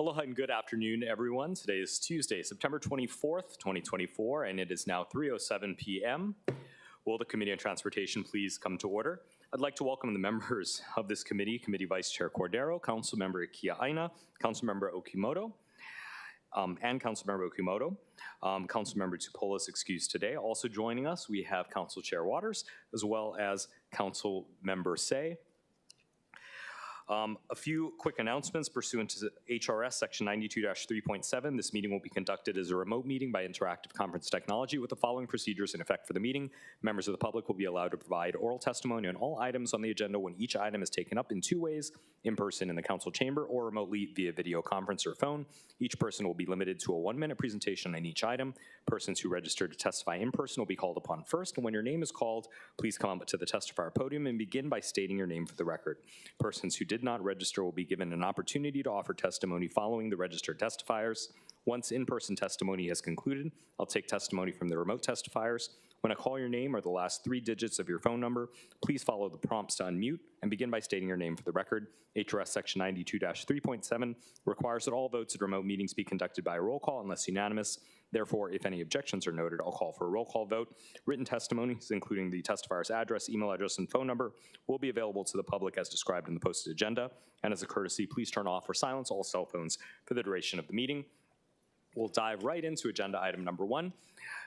Aloha and good afternoon, everyone. Today is Tuesday, September 24th, 2024, and it is now 3:07 p.m. Will the Committee on Transportation please come to order? I'd like to welcome the members of this committee, Committee Vice Chair Cordero, Councilmember Kiaʻāina, Councilmember Okimoto, Councilmember Tupolis excused today. Also joining us, we have Council Chair Waters, as well as Councilmember Say. A few quick announcements pursuant to HRS Section 92-3.7. This meeting will be conducted as a remote meeting by interactive conference technology with the following procedures in effect for the meeting. Members of the public will be allowed to provide oral testimony on all items on the agenda when each item is taken up in two ways, in person in the council chamber or remotely via video conference or phone. Each person will be limited to a 1-minute presentation on each item. Persons who register to testify in person will be called upon first, and when your name is called, please come up to the testifier podium and begin by stating your name for the record. Persons who did not register will be given an opportunity to offer testimony following the registered testifiers. Once in-person testimony has concluded, I'll take testimony from the remote testifiers. When I call your name or the last 3 digits of your phone number, please follow the prompts to unmute and begin by stating your name for the record. HRS Section 92-3.7 requires that all votes at remote meetings be conducted by a roll call unless unanimous. Therefore, if any objections are noted, I'll call for a roll call vote. Written testimonies, including the testifier's address, email address, and phone number, will be available to the public as described in the posted agenda. And as a courtesy, please turn off or silence all cell phones for the duration of the meeting. We'll dive right into agenda item number 1.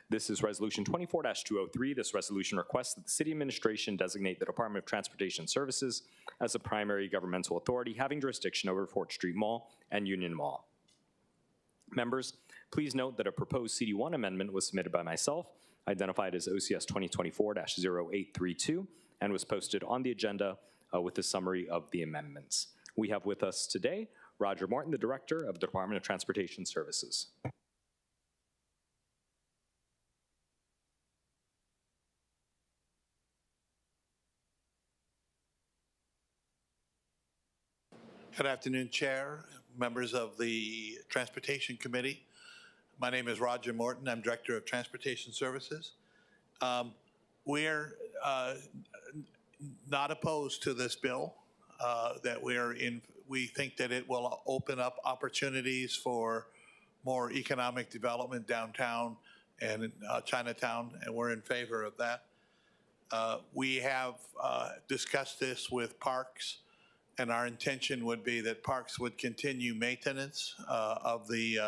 This is Resolution 24-203. This resolution requests that the City Administration designate the Department of Transportation Services as a primary governmental authority having jurisdiction over Fort Street Mall and Union Mall. Members, please note that a proposed CD1 amendment was submitted by myself, identified as OCS 2024-0832, and was posted on the agenda with a summary of the amendments. We have with us today Roger Morton, the Director of the Department of Transportation Services. Good afternoon, Chair, members of the Transportation Committee. My name is Roger Morton. I'm Director of Transportation Services. We're not opposed to this bill that we're in. We think that it will open up opportunities for more economic development downtown and Chinatown, and we're in favor of that. We have discussed this with Parks, and our intention would be that Parks would continue maintenance of the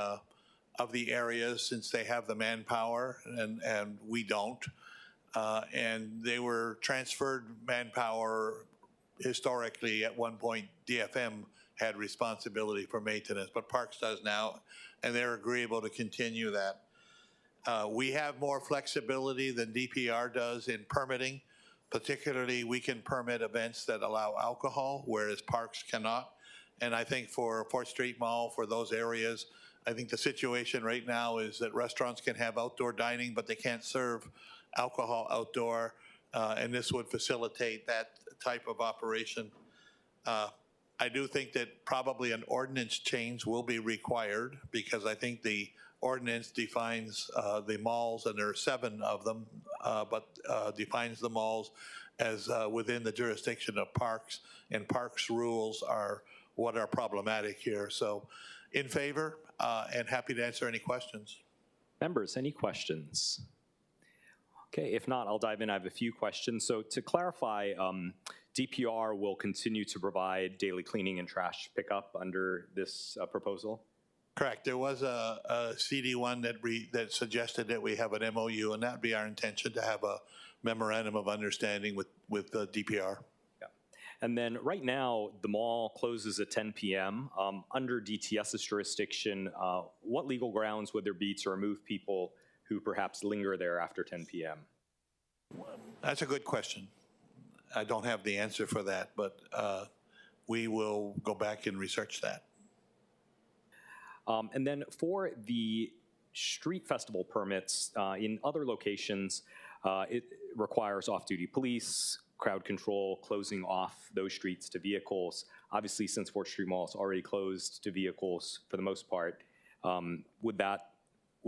areas since they have the manpower and we don't. And they were transferred manpower historically. At one point, DFM had responsibility for maintenance, but Parks does now, and they're agreeable to continue that. We have more flexibility than DPR does in permitting. Particularly, we can permit events that allow alcohol, whereas Parks cannot. And I think for Fort Street Mall, for those areas, I think the situation right now is that restaurants can have outdoor dining, but they can't serve alcohol outdoor, and this would facilitate that type of operation. I do think that probably an ordinance change will be required because I think the ordinance defines the malls, and there are 7 of them, but defines the malls as within the jurisdiction of Parks, and Parks rules are what are problematic here. So in favor and happy to answer any questions. Members, any questions? Okay, if not, I'll dive in. I have a few questions. So to clarify, DPR will continue to provide daily cleaning and trash pickup under this proposal? Correct. There was a CD1 that suggested that we have an MOU, and that would be our intention, to have a memorandum of understanding with the DPR. Yeah. And then right now, the mall closes at 10 p.m. Under DTS's jurisdiction, what legal grounds would there be to remove people who perhaps linger there after 10 p.m.? That's a good question. I don't have the answer for that, but we will go back and research that. And then for the street festival permits in other locations, it requires off-duty police, crowd control, closing off those streets to vehicles. Obviously, since Fort Street Mall is already closed to vehicles for the most part, would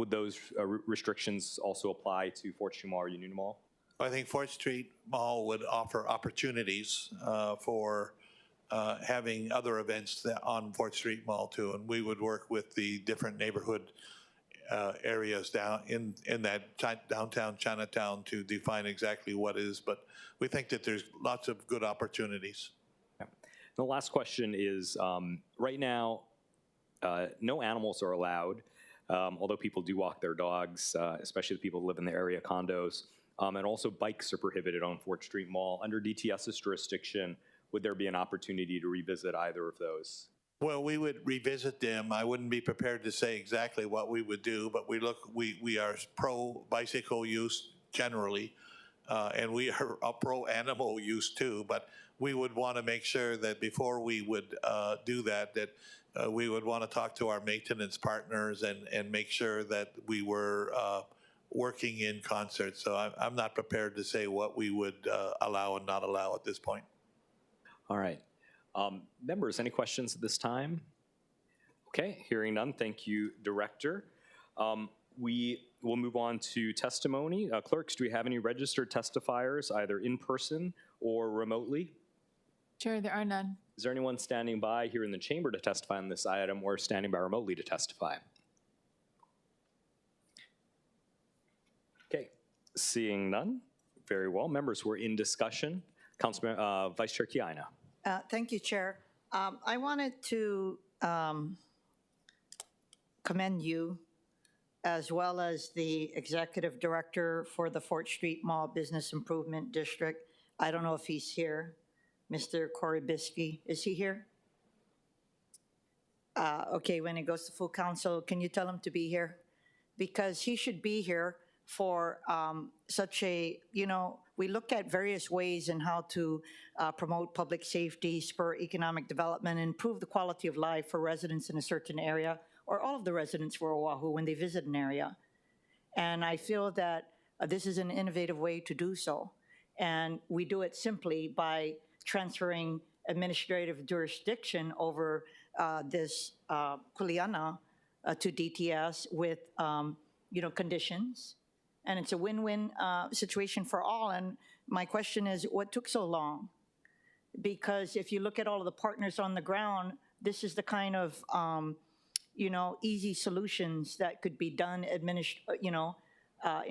those restrictions also apply to Fort Street Mall or Union Mall? I think Fort Street Mall would offer opportunities for having other events on 4th Street Mall too, and we would work with the different neighborhood areas down in that downtown Chinatown to define exactly what is, but we think that there's lots of good opportunities. The last question is, right now, no animals are allowed, although people do walk their dogs, especially the people who live in the area condos. And also bikes are prohibited on 4th Street Mall. Under DTS's jurisdiction, would there be an opportunity to revisit either of those? Well, we would revisit them. I wouldn't be prepared to say exactly what we would do, but we are pro bicycle use generally, and we are pro animal use too. But we would want to make sure that before we would do that, we would want to talk to our maintenance partners and make sure that we were working in concert. So I'm not prepared to say what we would allow and not allow at this point. All right. Members, any questions at this time? Okay, hearing none, thank you, Director. We will move on to testimony. Clerks, do we have any registered testifiers, either in person or remotely? Chair, there are none. Is there anyone standing by here in the chamber to testify on this item or standing by remotely to testify? Okay, seeing none. Very well. Members, we're in discussion. Councilman, Vice Chair Kiaʻāina. Thank you, Chair. I wanted to commend you as well as the Executive Director for the 4th Street Mall Business Improvement District. I don't know if he's here. Mr. Koribisky, is he here? Okay, when it goes to full council, can you tell him to be here? Because he should be here for such a, we look at various ways in how to promote public safety, spur economic development, and improve the quality of life for residents in a certain area, or all of the residents for Oahu when they visit an area. And I feel that this is an innovative way to do so. And we do it simply by transferring administrative jurisdiction over this kuleana to DTS with, conditions. And it's a win-win situation for all. And my question is, what took so long? Because if you look at all of the partners on the ground, this is the kind of, easy solutions that could be done, in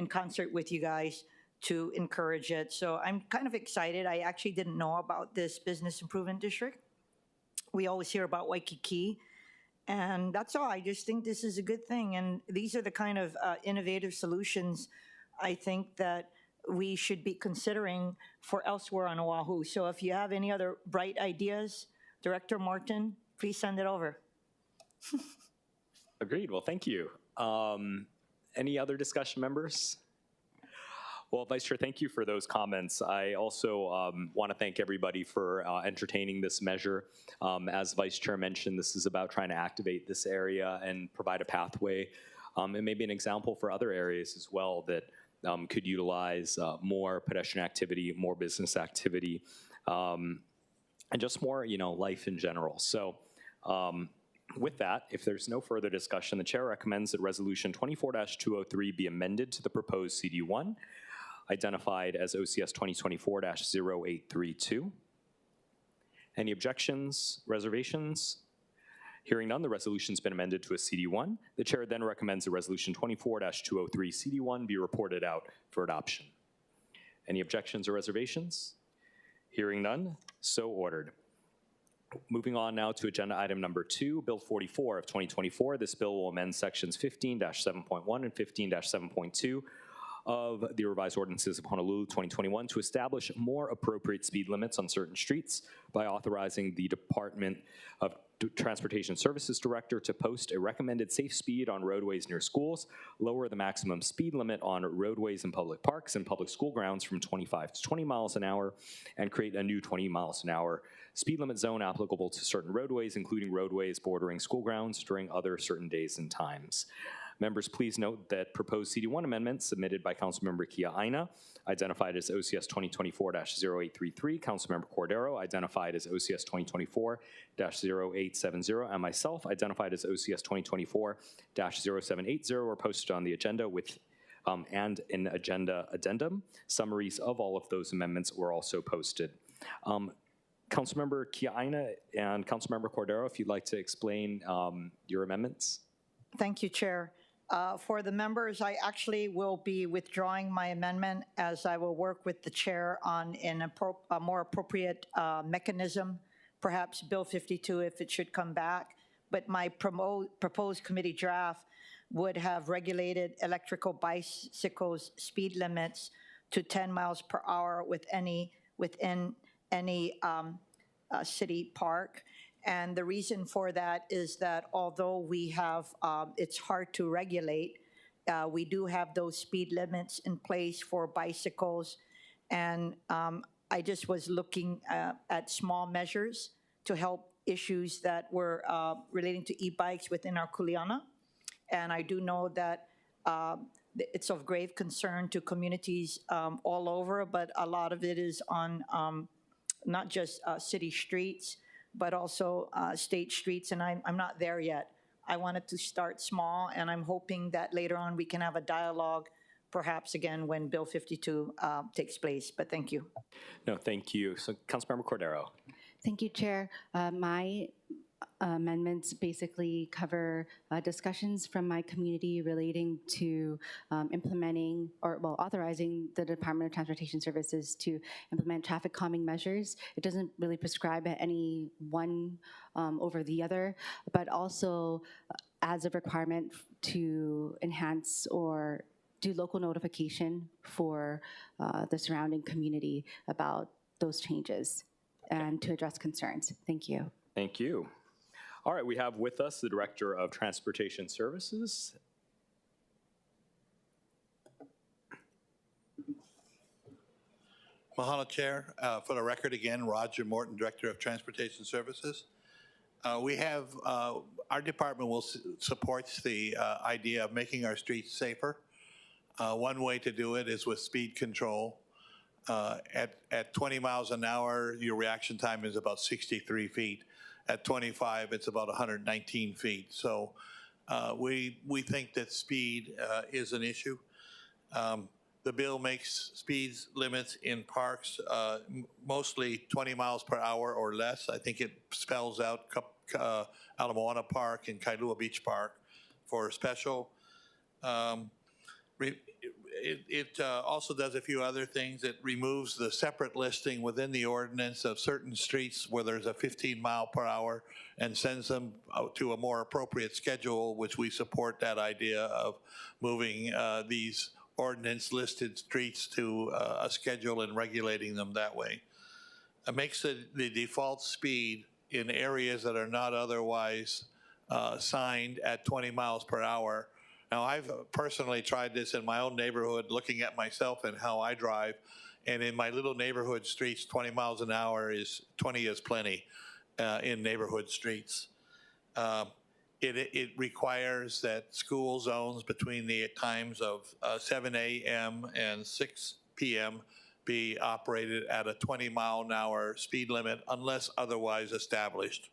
concert with you guys to encourage it. So I'm kind of excited. I actually didn't know about this business improvement district. We always hear about Waikiki. And that's all. I just think this is a good thing. And these are the kind of innovative solutions I think that we should be considering for elsewhere on Oahu. So if you have any other bright ideas, Director Martin, please send it over. Agreed. Well, thank you. Any other discussion, members? Well, Vice Chair, thank you for those comments. I also want to thank everybody for entertaining this measure. As Vice Chair mentioned, this is about trying to activate this area and provide a pathway and maybe an example for other areas as well that could utilize more pedestrian activity, more business activity, and just more, life in general. So with that, if there's no further discussion, the Chair recommends that Resolution 24-203 be amended to the proposed CD1, identified as OCS 2024-0832. Any objections, reservations? Hearing none, the resolution's been amended to a CD1. The Chair then recommends that Resolution 24-203 CD1 be reported out for adoption. Any objections or reservations? Hearing none, so ordered. Moving on now to agenda item number 2, Bill 44 of 2024. This bill will amend sections 15-7.1 and 15-7.2 of the revised ordinances of Honolulu 2021 to establish more appropriate speed limits on certain streets by authorizing the Department of Transportation Services Director to post a recommended safe speed on roadways near schools, lower the maximum speed limit on roadways in public parks and public school grounds from 25 to 20 miles an hour, and create a new 20 miles an hour speed limit zone applicable to certain roadways, including roadways bordering school grounds during other certain days and times. Members, please note that proposed CD1 amendments submitted by Councilmember Kiaʻāina, identified as OCS 2024-0833, Councilmember Cordero, identified as OCS 2024-0870, and myself, identified as OCS 2024-0780, were posted on the agenda with and an agenda addendum. Summaries of all of those amendments were also posted. Councilmember Kiaʻāina and Councilmember Cordero, if you'd like to explain your amendments. Thank you, Chair. For the members, I actually will be withdrawing my amendment as I will work with the chair on a more appropriate mechanism, perhaps Bill 52 if it should come back. But my proposed committee draft would have regulated electrical bicycles speed limits to 10 miles per hour within any city park. And the reason for that is that although we have, it's hard to regulate, we do have those speed limits in place for bicycles. And I just was looking at small measures to help issues that were relating to e-bikes within our kuleana. And I do know that it's of grave concern to communities all over, but a lot of it is on not just city streets, but also state streets, and I'm not there yet. I wanted to start small, and I'm hoping that later on we can have a dialogue, perhaps again when Bill 52 takes place, but thank you. No, thank you. So Councilmember Cordero. Thank you, Chair. My amendments basically cover discussions from my community relating to implementing authorizing the Department of Transportation Services to implement traffic calming measures. It doesn't really prescribe any one over the other, but also adds a requirement to enhance or do local notification for the surrounding community about those changes and to address concerns. Thank you. Thank you. All right, we have with us the Director of Transportation Services. Mahalo, Chair. For the record again, Roger Morton, Director of Transportation Services. We have, our department will supports the idea of making our streets safer. One way to do it is with speed control. At 20 miles an hour, your reaction time is about 63 feet. At 25, it's about 119 feet. So we think that speed is an issue. The bill makes speed limits in parks mostly 20 miles per hour or less. I think it spells out Ala Moana Park and Kailua Beach Park for special. It also does a few other things. It removes the separate listing within the ordinance of certain streets where there's a 15 mile per hour and sends them out to a more appropriate schedule, which we support that idea of moving these ordinance listed streets to a schedule and regulating them that way. It makes the default speed in areas that are not otherwise signed at 20 miles per hour. Now, I've personally tried this in my own neighborhood, looking at myself and how I drive. And in my little neighborhood streets, 20 miles an hour is 20 is plenty in neighborhood streets. It requires that school zones between the times of 7 a.m. and 6 p.m. be operated at a 20-mile-an-hour speed limit unless otherwise established.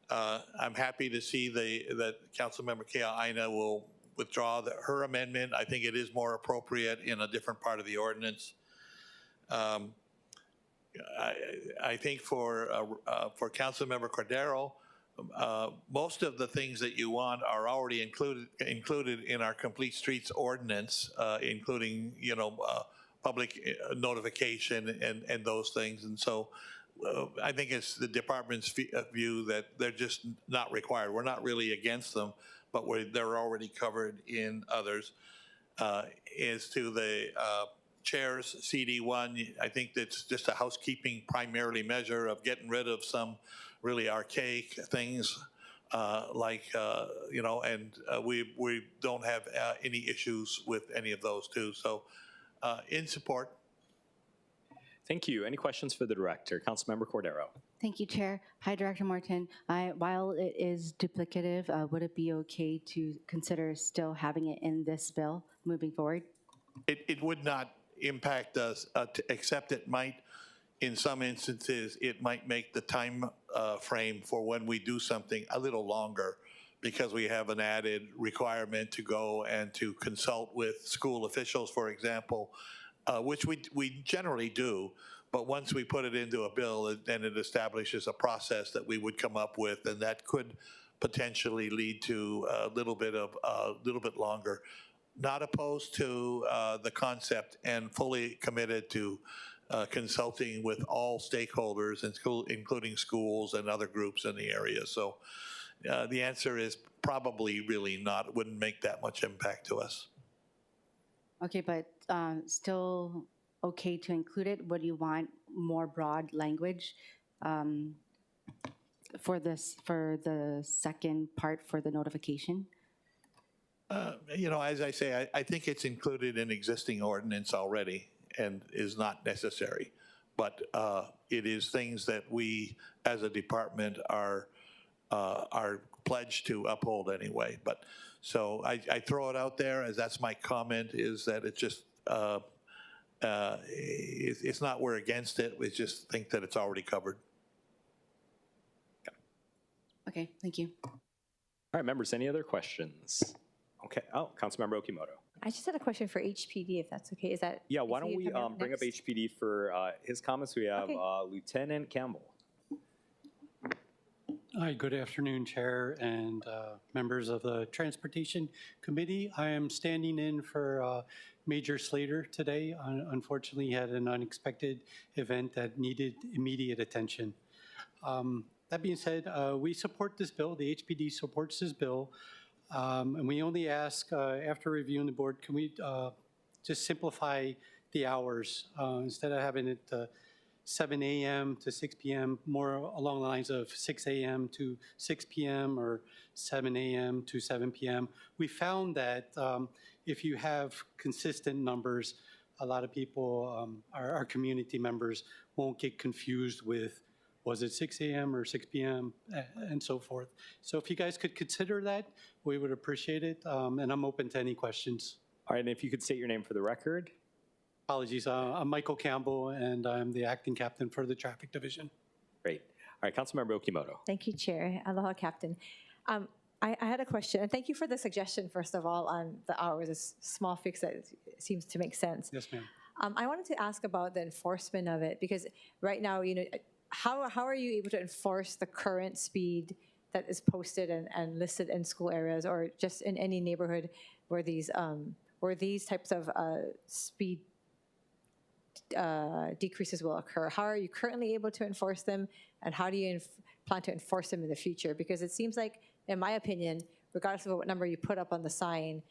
I'm happy to see that Councilmember Kiaʻāina will withdraw her amendment. I think it is more appropriate in a different part of the ordinance. I think for Councilmember Cordero, most of the things that you want are already included in our complete streets ordinance, including public notification and those things. And so I think it's the department's view that they're just not required. We're not really against them, but they're already covered in others. As to the chair's CD1, I think that's just a housekeeping primarily measure of getting rid of some really archaic things and we don't have any issues with any of those too. So in support. Thank you. Any questions for the director? Councilmember Cordero. Thank you, Chair. Hi, Director Morton. While it is duplicative, would it be okay to consider still having it in this bill moving forward? It would not impact us, except it might, in some instances, it might make the time frame for when we do something a little longer because we have an added requirement to go and to consult with school officials, for example, which we generally do, But once we put it into a bill, then it establishes a process that we would come up with, and that could potentially lead to a little bit longer. Not opposed to the concept and fully committed to consulting with all stakeholders, including schools and other groups in the area. So the answer is probably really not. It wouldn't make that much impact to us. Okay, but still okay to include it? Would you want more broad language for the second part for the notification? As I say, I think it's included in existing ordinance already and is not necessary. But it is things that we, as a department, are pledged to uphold anyway. But so I throw it out there as that's my comment, is that it just it's not we're against it. We just think that it's already covered. Okay, thank you. All right, members, any other questions? Okay. Oh, Councilmember Okimoto. I just had a question for HPD, if that's okay. Is that? Yeah, why is don't he we coming up bring up next? HPD for his comments? We have Okay. Lieutenant Campbell. Hi, good afternoon, Chair and members of the Transportation Committee. I am standing in for Major Slater today. Unfortunately, he had an unexpected event that needed immediate attention. That being said, we support this bill. The HPD supports this bill. And we only ask, after reviewing the board, can we just simplify the hours instead of having it 7 a.m. to 6 p.m., more along the lines of 6 a.m. to 6 p.m. or 7 a.m. to 7 p.m. We found that if you have consistent numbers, a lot of people, our community members, won't get confused with was it 6 a.m. or 6 p.m. and so forth. So if you guys could consider that, we would appreciate it, and I'm open to any questions. All right, and if you could state your name for the record. Apologies, I'm Michael Campbell, and I'm the acting captain for the traffic division. Great. All right, Councilmember Okimoto. Thank you, Chair. Aloha, Captain. I had a question, and thank you for the suggestion, first of all, on the hours. It's a small fix that seems to make sense. Yes, ma'am. I wanted to ask about the enforcement of it, because right now, how are you able to enforce the current speed that is posted and listed in school areas, or just in any neighborhood where these types of speed decreases will occur? How are you currently able to enforce them, and how do you plan to enforce them in the future? Because it seems like, in my opinion, regardless of what number you put up on the sign,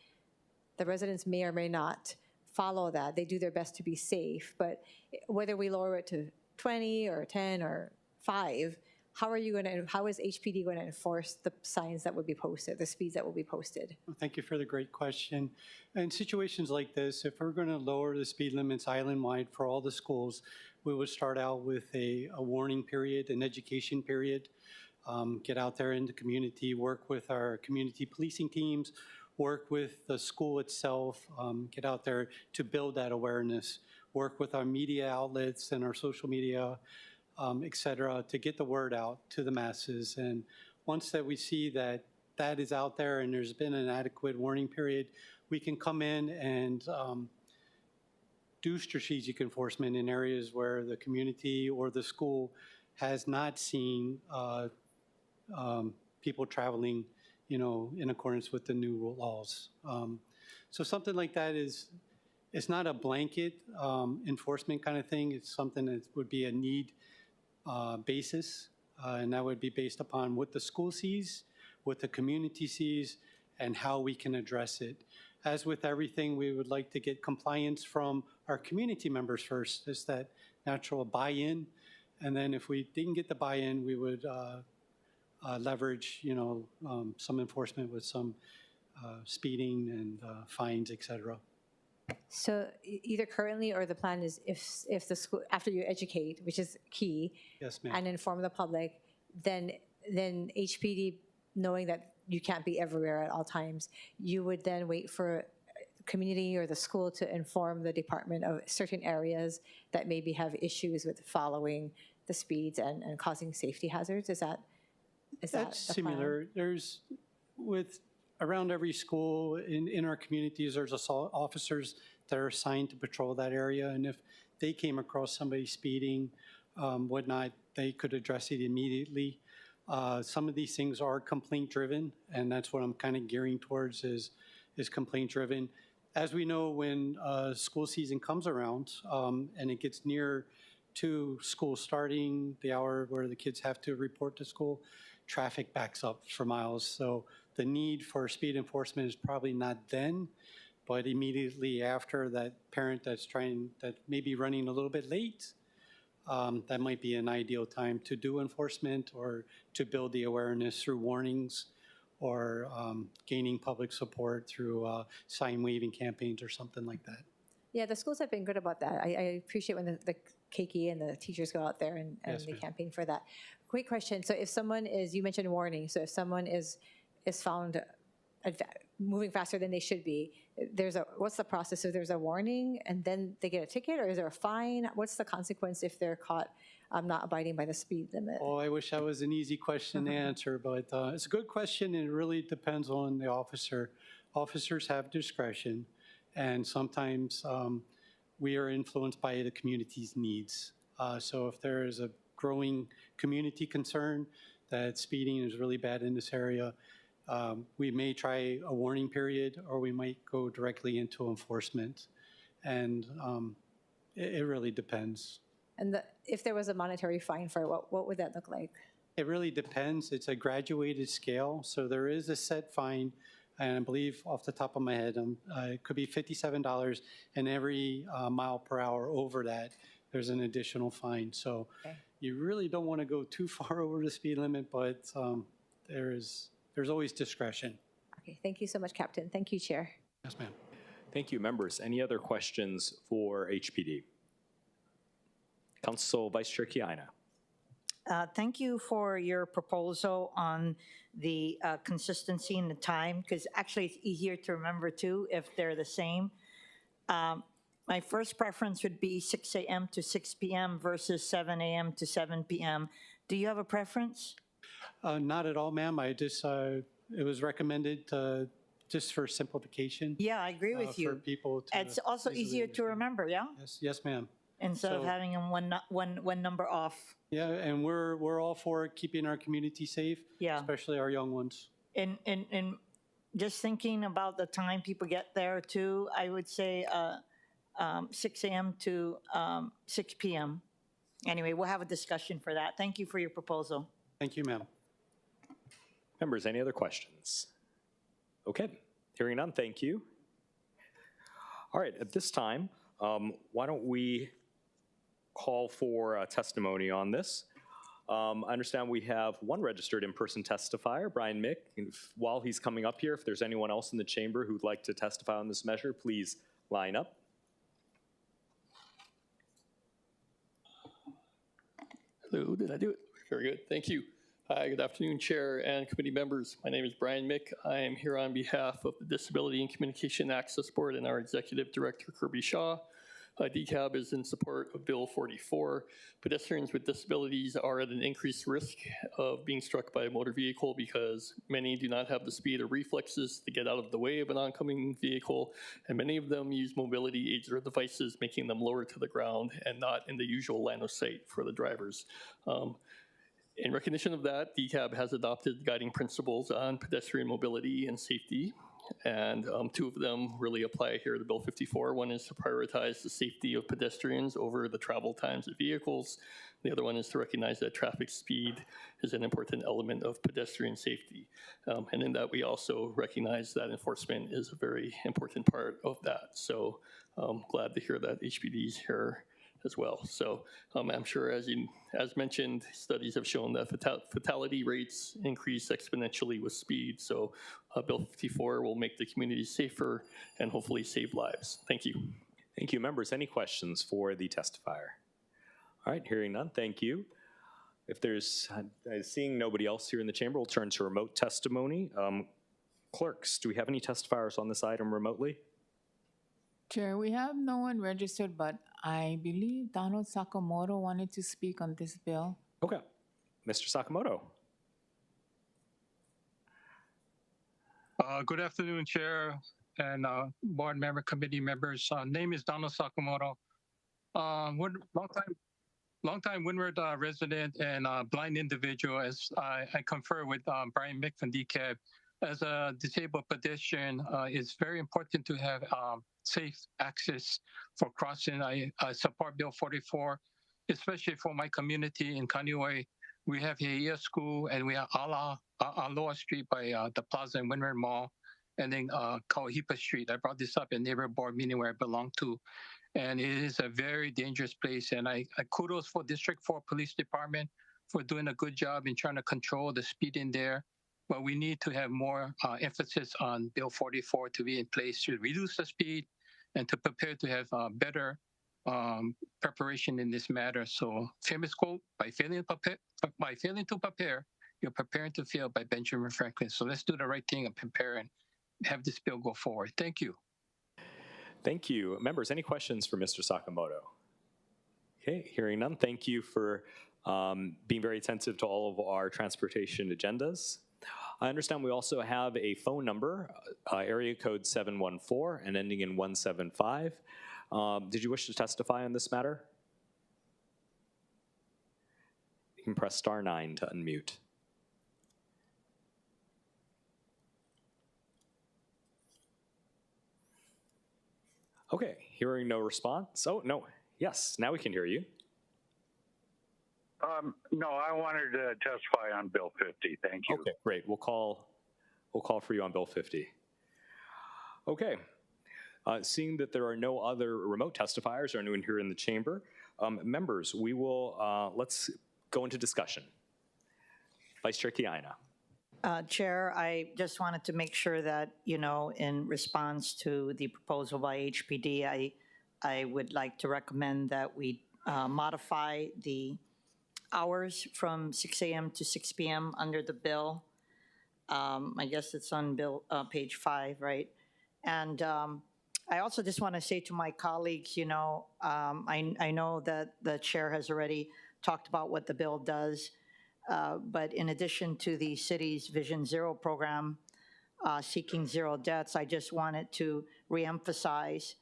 the residents may or may not follow that. They do their best to be safe, but whether we lower it to 20 or 10 or 5, how is HPD going to enforce the signs that would be posted, the speeds that will be posted? Well, thank you for the great question. In situations like this, if we're going to lower the speed limits island-wide for all the schools, we would start out with a warning period, an education period, get out there in the community, work with our community policing teams, work with the school itself, get out there to build that awareness, work with our media outlets and our social media, et cetera, to get the word out to the masses. And once that we see that that is out there and there's been an adequate warning period, we can come in and do strategic enforcement in areas where the community or the school has not seen people traveling, in accordance with the new laws. So something like that it's not a blanket enforcement kind of thing. It's something that would be a need basis, and that would be based upon what the school sees, what the community sees, and how we can address it. As with everything, we would like to get compliance from our community members first. It's that natural buy-in, and then if we didn't get the buy-in, we would leverage, some enforcement with some speeding and fines, et cetera. So either currently, or the plan is if the school, after you educate, which is key, Yes, ma'am. and inform the public, then HPD, knowing that you can't be everywhere at all times, you would then wait for community or the school to inform the department of certain areas that maybe have issues with following the speeds and causing safety hazards. Is that That's the plan? similar. There's, with around every school in our communities, there's assault officers that are assigned to patrol that area. And if they came across somebody speeding, whatnot, they could address it immediately. Some of these things are complaint-driven, and that's what I'm kind of gearing towards is complaint-driven. As we know, when school season comes around and it gets near to school starting, the hour where the kids have to report to school, traffic backs up for miles. So the need for speed enforcement is probably not then, but immediately after, that parent that may be running a little bit late, that might be an ideal time to do enforcement or to build the awareness through warnings or gaining public support through sign waving campaigns or something like that. Yeah, the schools have been good about that. I appreciate when the keiki and the teachers go out there and Yes, they ma'am. campaign for that. Quick question. So if someone is, you mentioned warning, so if someone is found moving faster than they should be, what's the process? So there's a warning and then they get a ticket, or is there a fine? What's the consequence if they're caught not abiding by the speed limit? Oh, I wish that was an easy question to answer, but it's a good question, and it really depends on the officer. Officers have discretion, and sometimes we are influenced by the community's needs. So if there is a growing community concern that speeding is really bad in this area, we may try a warning period, or we might go directly into enforcement. And it really depends. And if there was a monetary fine for it, what would that look like? It really depends. It's a graduated scale. So there is a set fine, and I believe off the top of my head, it could be $57, and every mile per hour over that, there's an additional fine. So you really don't want to go too far over the speed limit, but there's always discretion. Okay, thank you so much, Captain. Thank you, Chair. Yes, ma'am. Thank you, members. Any other questions for HPD? Council Vice Chair Kiaʻāina. Thank you for your proposal on the consistency in the time, because actually it's easier to remember too if they're the same. My first preference would be 6 a.m. to 6 p.m. versus 7 a.m. to 7 p.m. Do you have a preference? Not at all, ma'am. I just, it was recommended just for simplification. Yeah, I agree with For you. people to It's also easily easier to understand. remember, yeah? Yes, ma'am. Instead of So- having them one number off. Yeah, and we're all for keeping our community safe, Yeah. especially our young ones. And just thinking about the time people get there too, I would say 6 a.m. to 6 p.m. Anyway, we'll have a discussion for that. Thank you for your proposal. Thank you, ma'am. Members, any other questions? Okay, hearing none, thank you. All right, at this time, why don't we call for testimony on this? I understand we have one registered in-person testifier, Brian Mick. While he's coming up here, if there's anyone else in the chamber who'd like to testify on this measure, please line up. Hello, did I do it? Very good, thank you. Hi, good afternoon, Chair and committee members. My name is Brian Mick. I am here on behalf of the Disability and Communication Access Board and our Executive Director, Kirby Shaw. DCAB is in support of Bill 44. Pedestrians with disabilities are at an increased risk of being struck by a motor vehicle because many do not have the speed or reflexes to get out of the way of an oncoming vehicle, and many of them use mobility aids or devices, making them lower to the ground and not in the usual line of sight for the drivers. In recognition of that, DCAB has adopted guiding principles on pedestrian mobility and safety, and two of them really apply here to Bill 54. One is to prioritize the safety of pedestrians over the travel times of vehicles. The other one is to recognize that traffic speed is an important element of pedestrian safety. And in that, we also recognize that enforcement is a very important part of that. So I'm glad to hear that HPD is here as well. So I'm sure, as mentioned, studies have shown that fatality rates increase exponentially with speed. So Bill 54 will make the community safer and hopefully save lives. Thank you. Thank you, members. Any questions for the testifier? All right, hearing none, thank you. If there's, seeing nobody else here in the chamber, we'll turn to remote testimony. Clerks, do we have any testifiers on this item remotely? Chair, we have no one registered, but I believe Donald Sakamoto wanted to speak on this bill. Okay, Mr. Sakamoto. Good afternoon, Chair and board member, committee members. Name is Donald Sakamoto. Longtime Windward resident and blind individual. As I confer with Brian Mick from DCAB, as a disabled pedestrian, it's very important to have safe access for crossing. I support Bill 44, especially for my community in Kaneohe. We have Heia School and we have Aloha Street by the Plaza and Windward Mall, and then Kauhipa Street. I brought this up in neighborhood board meeting where I belong to. And it is a very dangerous place. And I kudos for District 4 Police Department for doing a good job in trying to control the speed in there. But we need to have more emphasis on Bill 44 to be in place to reduce the speed and to prepare to have better preparation in this matter. So famous quote, by failing to prepare, you're preparing to fail, by Benjamin Franklin. So let's do the right thing and prepare and have this bill go forward. Thank you. Thank you. Members, any questions for Mr. Sakamoto? Okay, hearing none. Thank you for being very attentive to all of our transportation agendas. I understand we also have a phone number, area code 714 and ending in 175. Did you wish to testify on this matter? You can press *9 to unmute. Okay, hearing no response. Oh, no. Yes, now we can hear you. No, I wanted to testify on Bill 50. Thank you. Okay, great. We'll call for you on Bill 50. Okay. Seeing that there are no other remote testifiers or anyone here in the chamber, members, we will let's go into discussion. Vice Chair Kiaʻāina. Chair, I just wanted to make sure that, you know, in response to the proposal by HPD, I would like to recommend that we modify the hours from 6 a.m. to 6 p.m. under the bill. I guess it's on bill page 5, right? And I also just want to say to my colleagues, you know, I know that the chair has already talked about what the bill does. But in addition to the city's Vision Zero program, seeking zero deaths, I just wanted to reemphasize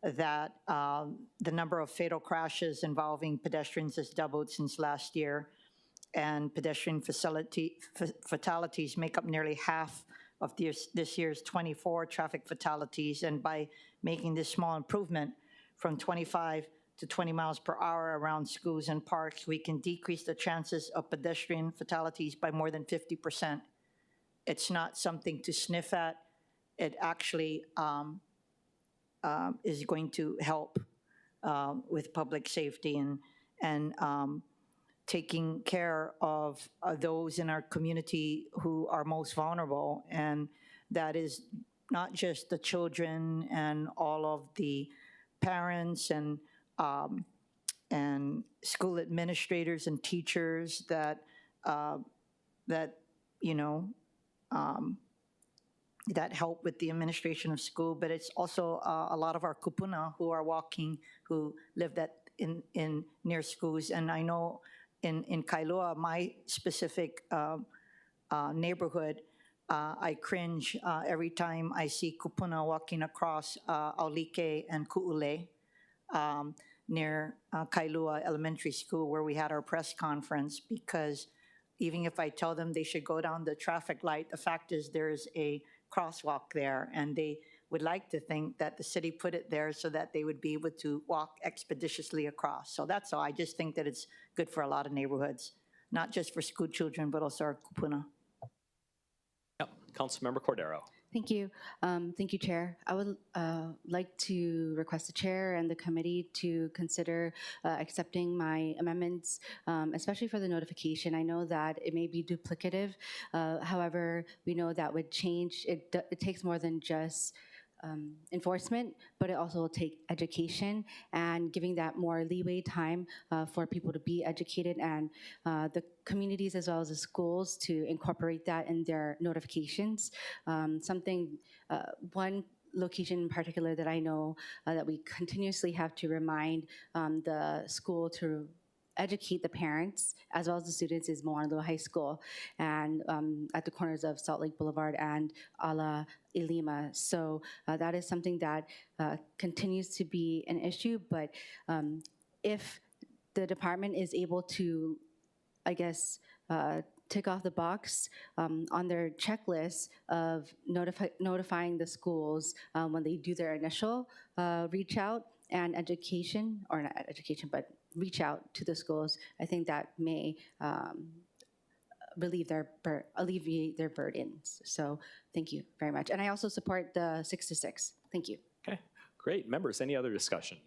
that the number of fatal crashes involving pedestrians has doubled since last year, and pedestrian fatalities make up nearly half of this year's 24 traffic fatalities. And by making this small improvement from 25 to 20 miles per hour around schools and parks, we can decrease the chances of pedestrian fatalities by more than 50%. It's not something to sniff at. It actually is going to help with public safety and taking care of those in our community who are most vulnerable. And that is not just the children and all of the parents and school administrators and teachers that you know that help with the administration of school, but it's also a lot of our kupuna who are walking, who live in near schools. And I know in Kailua, my specific neighborhood, I cringe every time I see kupuna walking across Aulike and Ku'ule near Kailua Elementary School, where we had our press conference, because even if I tell them they should go down the traffic light, the fact is there's a crosswalk there, and they would like to think that the city put it there so that they would be able to walk expeditiously across. So that's all. I just think that it's good for a lot of neighborhoods, not just for school children, but also our kupuna. Yep. Councilmember Cordero. Thank you. Thank you, Chair. I would like to request the Chair and the committee to consider accepting my amendments, especially for the notification. I know that it may be duplicative. However, we know that would change. It takes more than just enforcement, but it also will take education and giving that more leeway time for people to be educated, and the communities as well as the schools to incorporate that in their notifications. One location in particular that I know that we continuously have to remind the school to educate the parents as well as the students is Honolulu High School, and at the corners of Salt Lake Boulevard and Ala Ilima. So that is something that continues to be an issue, but if the department is able to, I guess, tick off the box on their checklist of notifying the schools when they do their initial reach out and education, or not education, but reach out to the schools, I think that may alleviate their burdens. So thank you very much. And I also support the 6 to 6. Thank you. Okay, great. Members, any other discussion?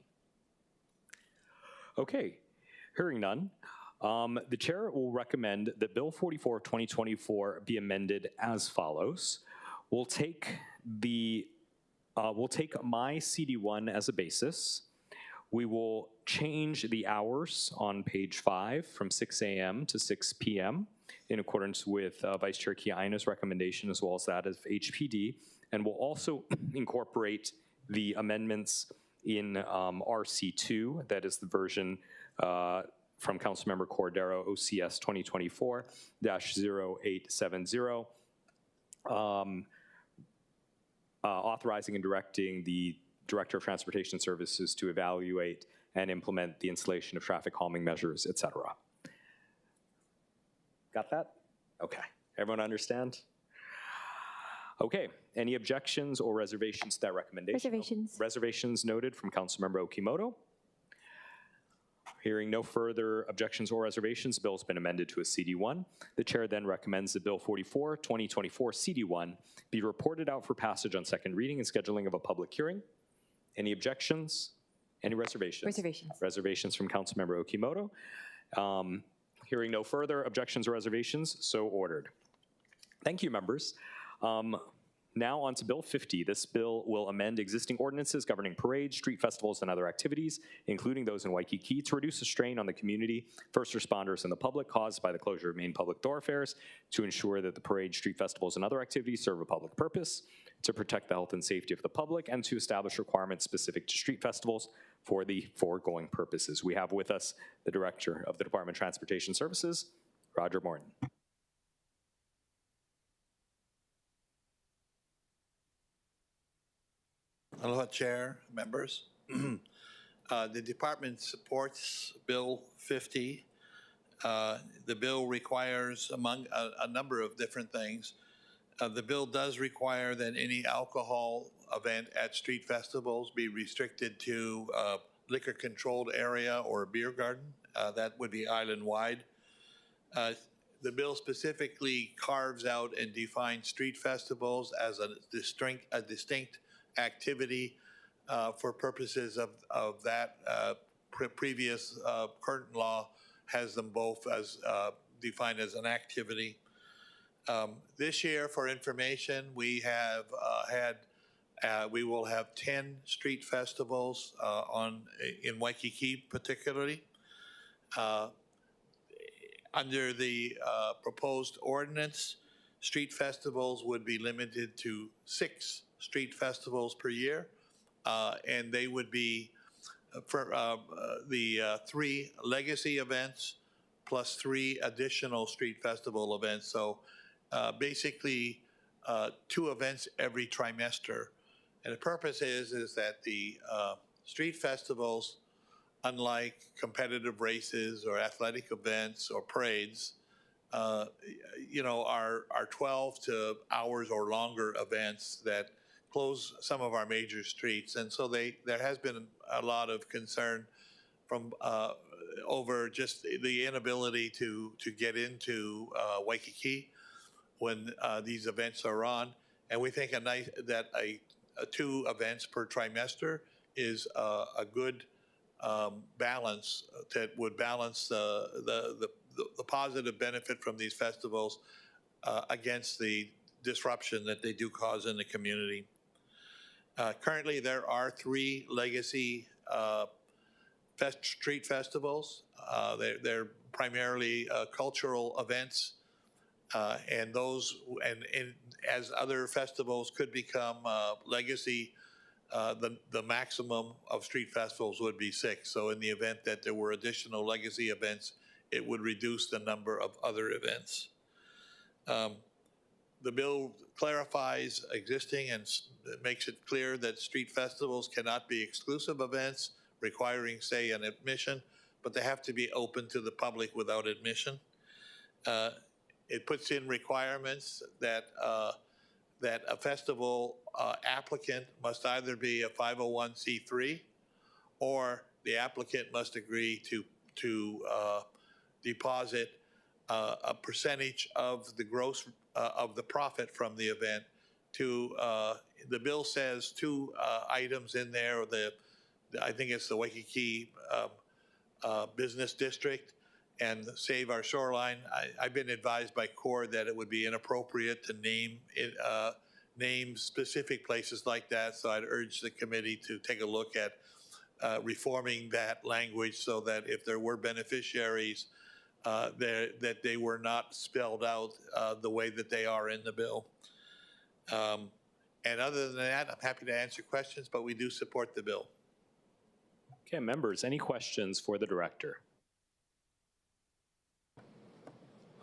Okay, hearing none. The chair will recommend that Bill 44 of 2024 be amended as follows. We'll take my CD1 as a basis. We will change the hours on page 5 from 6 a.m. to 6 p.m. in accordance with Vice Chair Kiaʻāina's recommendation as well as that of HPD. And we'll also incorporate the amendments in RC2, that is the version from Councilmember Cordero, OCS 2024-0870, authorizing and directing the Director of Transportation Services to evaluate and implement the installation of traffic calming measures, et cetera. Got that? Okay. Everyone understand? Okay. Any objections or reservations to that recommendation? Reservations. Reservations noted from Councilmember Okimoto. Hearing no further objections or reservations, the bill has been amended to a CD1. The chair then recommends that Bill 44, 2024 CD1 be reported out for passage on second reading and scheduling of a public hearing. Any objections? Any reservations? Reservations. Reservations from Councilmember Okimoto. Hearing no further objections or reservations, so ordered. Thank you, members. Now on to Bill 50. This bill will amend existing ordinances governing parades, street festivals, and other activities, including those in Waikiki, to reduce the strain on the community, first responders, and the public caused by the closure of main public thoroughfares, to ensure that the parades, street festivals, and other activities serve a public purpose, to protect the health and safety of the public, and to establish requirements specific to street festivals for the foregoing purposes. We have with us the Director of the Department of Transportation Services, Roger Morton. Aloha, Chair, members. The department supports Bill 50. The bill requires, among a number of different things, the bill does require that any alcohol event at street festivals be restricted to a liquor-controlled area or a beer garden. That would be island-wide. The bill specifically carves out and defines street festivals as a distinct activity for purposes of that. Previous current law has them both as defined as an activity. This year, for information, we have we will have 10 street festivals in Waikiki, particularly. Under the proposed ordinance, street festivals would be limited to 6 street festivals per year, and they would be for the 3 legacy events plus 3 additional street festival events. So basically 2 events every trimester. And the purpose is that the street festivals, unlike competitive races or athletic events or parades, you know, are 12 hours or longer events that close some of our major streets. And so there has been a lot of concern from over just the inability to get into Waikiki when these events are on. And we think that 2 events per trimester is a good balance that would balance the positive benefit from these festivals against the disruption that they do cause in the community. Currently, there are 3 legacy street festivals. They're primarily cultural events, and those, and as other festivals could become legacy the maximum of street festivals would be 6. So in the event that there were additional legacy events, it would reduce the number of other events. The bill clarifies existing and makes it clear that street festivals cannot be exclusive events requiring, say, an admission, but they have to be open to the public without admission. It puts in requirements that that a festival applicant must either be a 501c3 or the applicant must agree to deposit a percentage of the gross of the profit from the event to the bill says 2 items in there. I think it's the Waikiki Business District and Save Our Shoreline. I've been advised by CORE that it would be inappropriate to name specific places like that. So I'd urge the committee to take a look at reforming that language so that if there were beneficiaries, that they were not spelled out the way that they are in the bill. And other than that, I'm happy to answer questions, but we do support the bill. Okay, members, any questions for the director?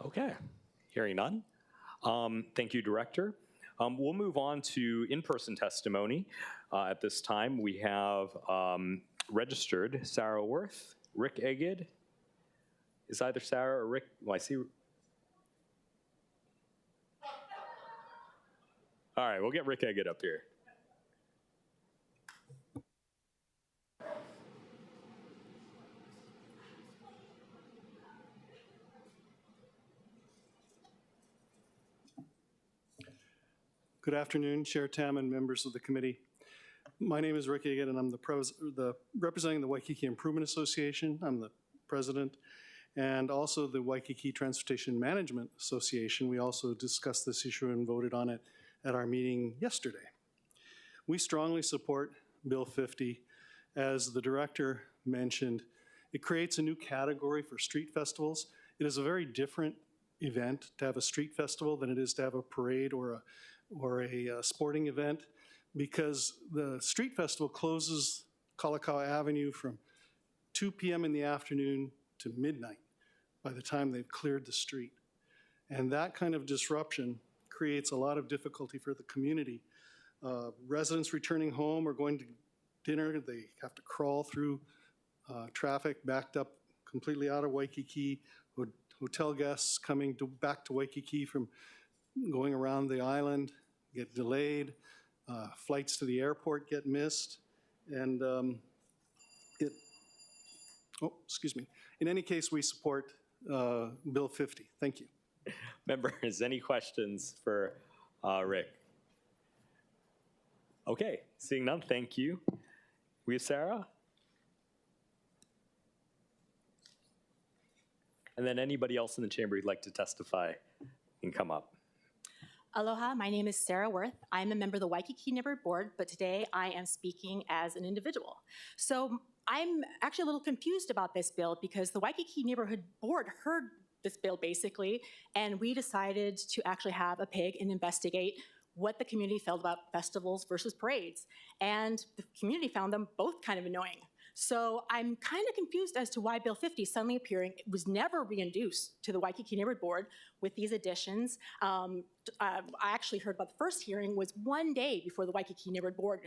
Okay, hearing none. Thank you, Director. We'll move on to in-person testimony. At this time, we have registered Sarah Worth, Rick Egid. Is either Sarah or Rick? Well, I see. All right, we'll get Rick Egid up here. Good afternoon, Chair Tam and members of the committee. My name is Rick Egid, and I'm representing the Waikiki Improvement Association. I'm the president, and also the Waikiki Transportation Management Association. We also discussed this issue and voted on it at our meeting yesterday. We strongly support Bill 50. As the director mentioned, it creates a new category for street festivals. It is a very different event to have a street festival than it is to have a parade or a sporting event, because the street festival closes Kalakaua Avenue from 2 p.m. in the afternoon to midnight by the time they've cleared the street. And that kind of disruption creates a lot of difficulty for the community. Residents returning home or going to dinner, they have to crawl through traffic backed up completely out of Waikiki. Hotel guests coming back to Waikiki from going around the island get delayed, flights to the airport get missed, and in any case, we support Bill 50. Thank you. Members, any questions for Rick? Okay, seeing none, thank you. We have Sarah? And then anybody else in the chamber who'd like to testify can come up. Aloha, my name is Sarah Worth. I'm a member of the Waikiki Neighborhood Board, but today I am speaking as an individual. So I'm actually a little confused about this bill because the Waikiki Neighborhood Board heard this bill basically, and we decided to actually have a pig and investigate what the community felt about festivals versus parades. And the community found them both kind of annoying. So I'm kind of confused as to why Bill 50 is suddenly appearing. It was never reintroduced to the Waikiki Neighborhood Board with these additions. I actually heard about the first hearing was 1 day before the Waikiki Neighborhood Board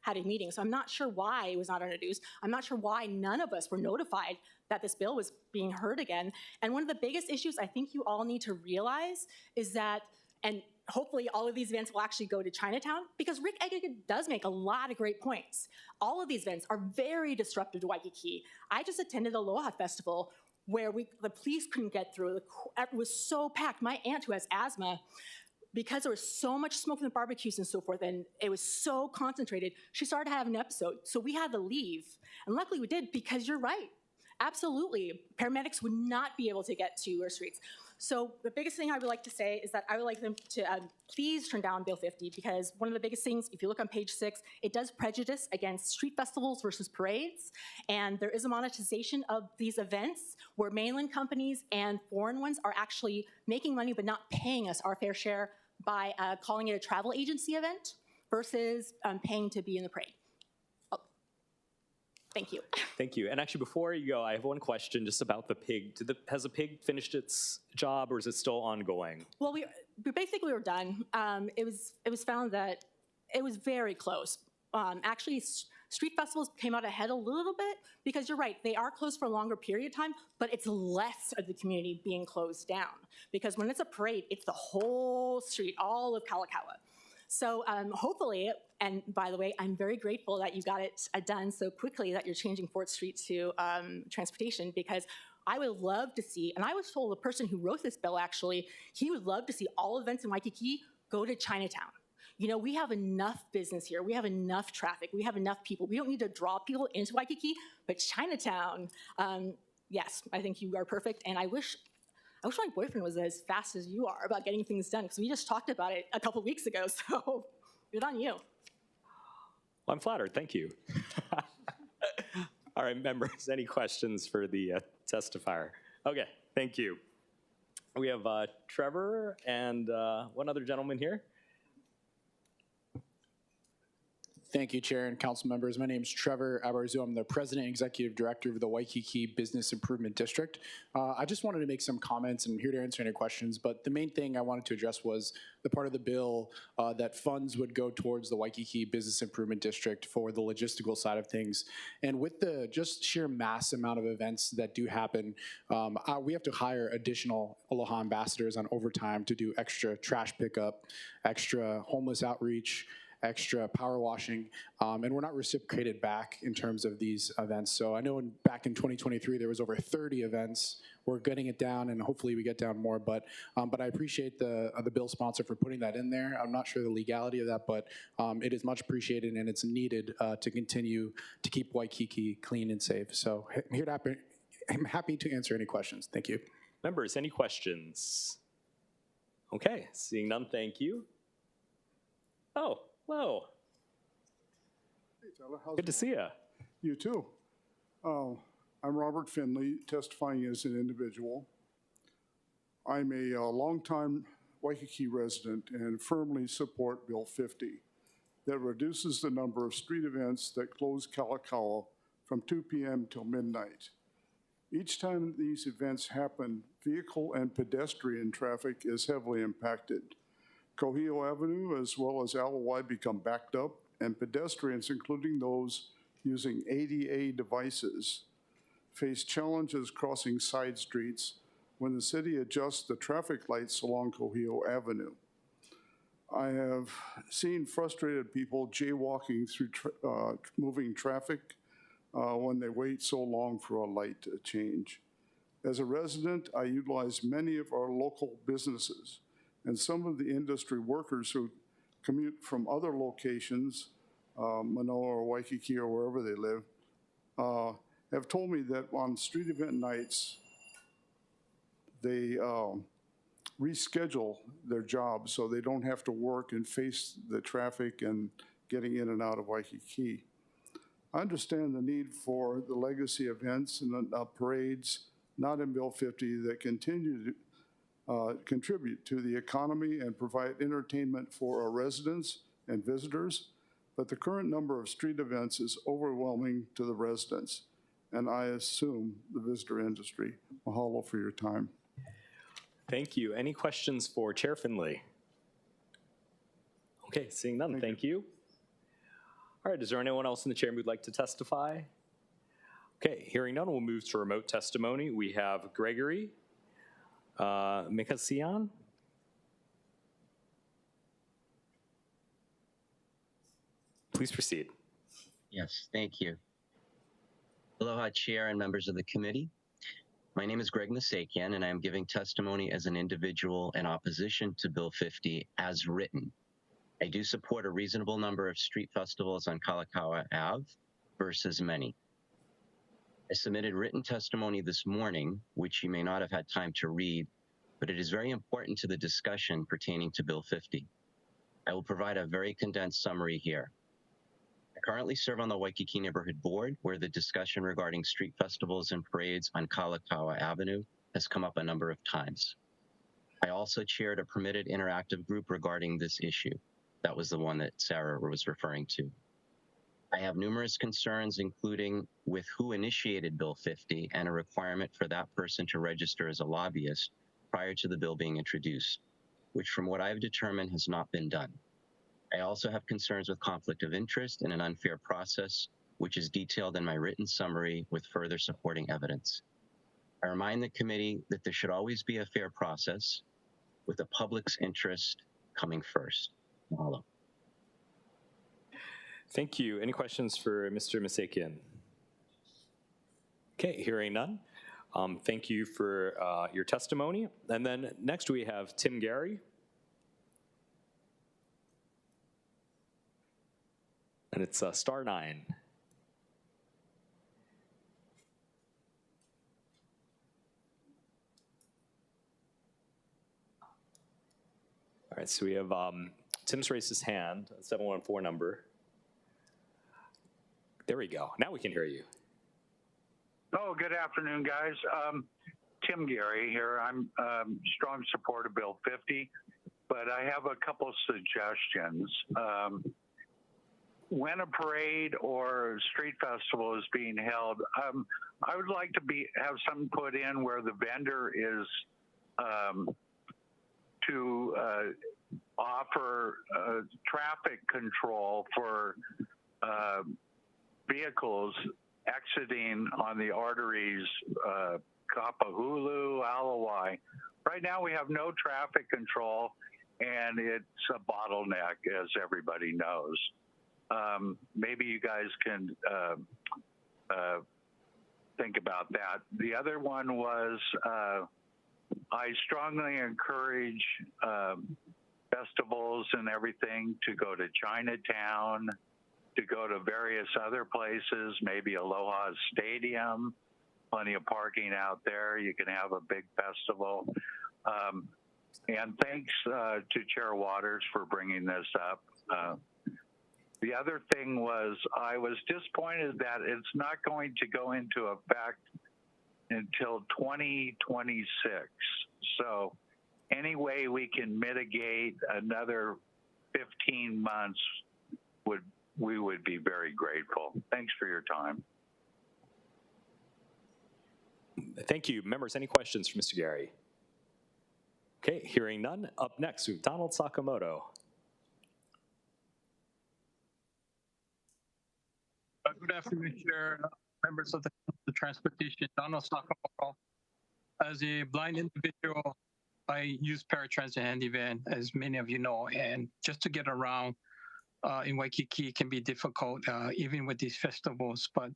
had a meeting. So I'm not sure why it was not introduced. I'm not sure why none of us were notified that this bill was being heard again. And one of the biggest issues I think you all need to realize is that, and hopefully all of these events will actually go to Chinatown, because Rick Egid does make a lot of great points. All of these events are very disruptive to Waikiki. I just attended the Aloha Festival where the police couldn't get through. It was so packed. My aunt, who has asthma, because there was so much smoke from the barbecues and so forth, and it was so concentrated, she started having an episode. So we had to leave. And luckily we did, because you're right. Absolutely. Paramedics would not be able to get to our streets. So the biggest thing I would like to say is that I would like them to please turn down Bill 50, because one of the biggest things, if you look on page 6, it does prejudice against street festivals versus parades. And there is a monetization of these events where mainland companies and foreign ones are actually making money but not paying us our fair share by calling it a travel agency event versus paying to be in the parade. Thank you. Thank you. And actually, before you go, I have one question just about the pig. Has the pig finished its job, or is it still ongoing? Well, we basically were done. It was found that it was very close. Actually, street festivals came out ahead a little bit because you're right, they are closed for a longer period of time, but it's less of the community being closed down because when it's a parade, it's the whole street, all of Kalakaua. So hopefully, and by the way, I'm very grateful that you got it done so quickly that you're changing 4th Street to transportation because I would love to see, and I was told the person who wrote this bill actually, he would love to see all events in Waikiki go to Chinatown. You know, we have enough business here. We have enough traffic. We have enough people. We don't need to draw people into Waikiki, but Chinatown, yes, I think you are perfect. And I wish my boyfriend was as fast as you are about getting things done because we just talked about it a couple weeks ago, so good on you. Well, I'm flattered. Thank you. All right, members, any questions for the testifier? Okay, thank you. We have Trevor and one other gentleman here. Thank you, Chair and council members. My name is Trevor Abarzu. I'm the President and Executive Director of the Waikiki Business Improvement District. I just wanted to make some comments and I'm here to answer any questions, but the main thing I wanted to address was the part of the bill that funds would go towards the Waikiki Business Improvement District for the logistical side of things. And with the just sheer mass amount of events that do happen, we have to hire additional Aloha ambassadors on overtime to do extra trash pickup, extra homeless outreach, extra power washing, and we're not reciprocated back in terms of these events. So I know back in 2023, there was over 30 events. We're getting it down, and hopefully we get down more, but I appreciate the bill sponsor for putting that in there. I'm not sure the legality of that, but it is much appreciated, and it's needed to continue to keep Waikiki clean and safe. So I'm happy to answer any questions. Thank you. Members, any questions? Okay, seeing none, thank you. Oh, hello. Hey, Tyler. How's Good to see you. You too. I'm Robert Finley, testifying as an individual. I'm a longtime Waikiki resident and firmly support Bill 50 that reduces the number of street events that close Kalakaua from 2 p.m. till midnight. Each time these events happen, vehicle and pedestrian traffic is heavily impacted. Kohio Avenue as well as Alawai become backed up, and pedestrians, including those using ADA devices, face challenges crossing side streets when the city adjusts the traffic lights along Kohio Avenue. I have seen frustrated people jaywalking through moving traffic when they wait so long for a light change. As a resident, I utilize many of our local businesses, and some of the industry workers who commute from other locations, Manoa or Waikiki or wherever they live, have told me that on street event nights, they reschedule their jobs so they don't have to work and face the traffic and getting in and out of Waikiki. I understand the need for the legacy events and parades not in Bill 50 that continue to contribute to the economy and provide entertainment for our residents and visitors, but the current number of street events is overwhelming to the residents, and I assume the visitor industry. Mahalo for your time. Thank you. Any questions for Chair Finley? Okay, seeing none, thank you. All right, is there anyone else in the chair who would like to testify? Okay, hearing none, we'll move to remote testimony. We have Gregory Mikasian. Please proceed. Yes, thank you. Aloha, Chair and members of the committee. My name is Greg Misakian, and I am giving testimony as an individual in opposition to Bill 50 as written. I do support a reasonable number of street festivals on Kalakaua Ave versus many. I submitted written testimony this morning, which you may not have had time to read, but it is very important to the discussion pertaining to Bill 50. I will provide a very condensed summary here. I currently serve on the Waikiki Neighborhood Board, where the discussion regarding street festivals and parades on Kalakaua Avenue has come up a number of times. I also chaired a permitted interactive group regarding this issue. That was the one that Sarah was referring to. I have numerous concerns, including with who initiated Bill 50 and a requirement for that person to register as a lobbyist prior to the bill being introduced, which from what I've determined has not been done. I also have concerns with conflict of interest and an unfair process, which is detailed in my written summary with further supporting evidence. I remind the committee that there should always be a fair process with the public's interest coming first. Mahalo. Thank you. Any questions for Mr. Masakian? Okay, hearing none. Thank you for your testimony. And then next we have Tim Gary. And it's star 9. All right, so we have Tim's raised his hand, 714 number. There we go. Now we can hear you. Oh, good afternoon, guys. Tim Gary here. I'm strong supporter of Bill 50, but I have a couple suggestions. When a parade or street festival is being held, I would like to have something put in where the vendor is to offer traffic control for vehicles exiting on the arteries, Kapahulu, Alawai. Right now we have no traffic control and it's a bottleneck, as everybody knows. Maybe you guys can think about that. The other one was I strongly encourage festivals and everything to go to Chinatown, to go to various other places, maybe Aloha Stadium, plenty of parking out there. You can have a big festival. And thanks to Chair Waters for bringing this up. The other thing was I was disappointed that it's not going to go into effect until 2026. So any way we can mitigate another 15 months, we would be very grateful. Thanks for your time. Thank you. Members, any questions for Mr. Gary? Okay, hearing none. Up next, we have Donald Sakamoto. Good afternoon, Chair, members of the Transportation. Donald Sakamoto. As a blind individual, I use paratransit handyvan, as many of you know, and just to get around in Waikiki can be difficult, even with these festivals. But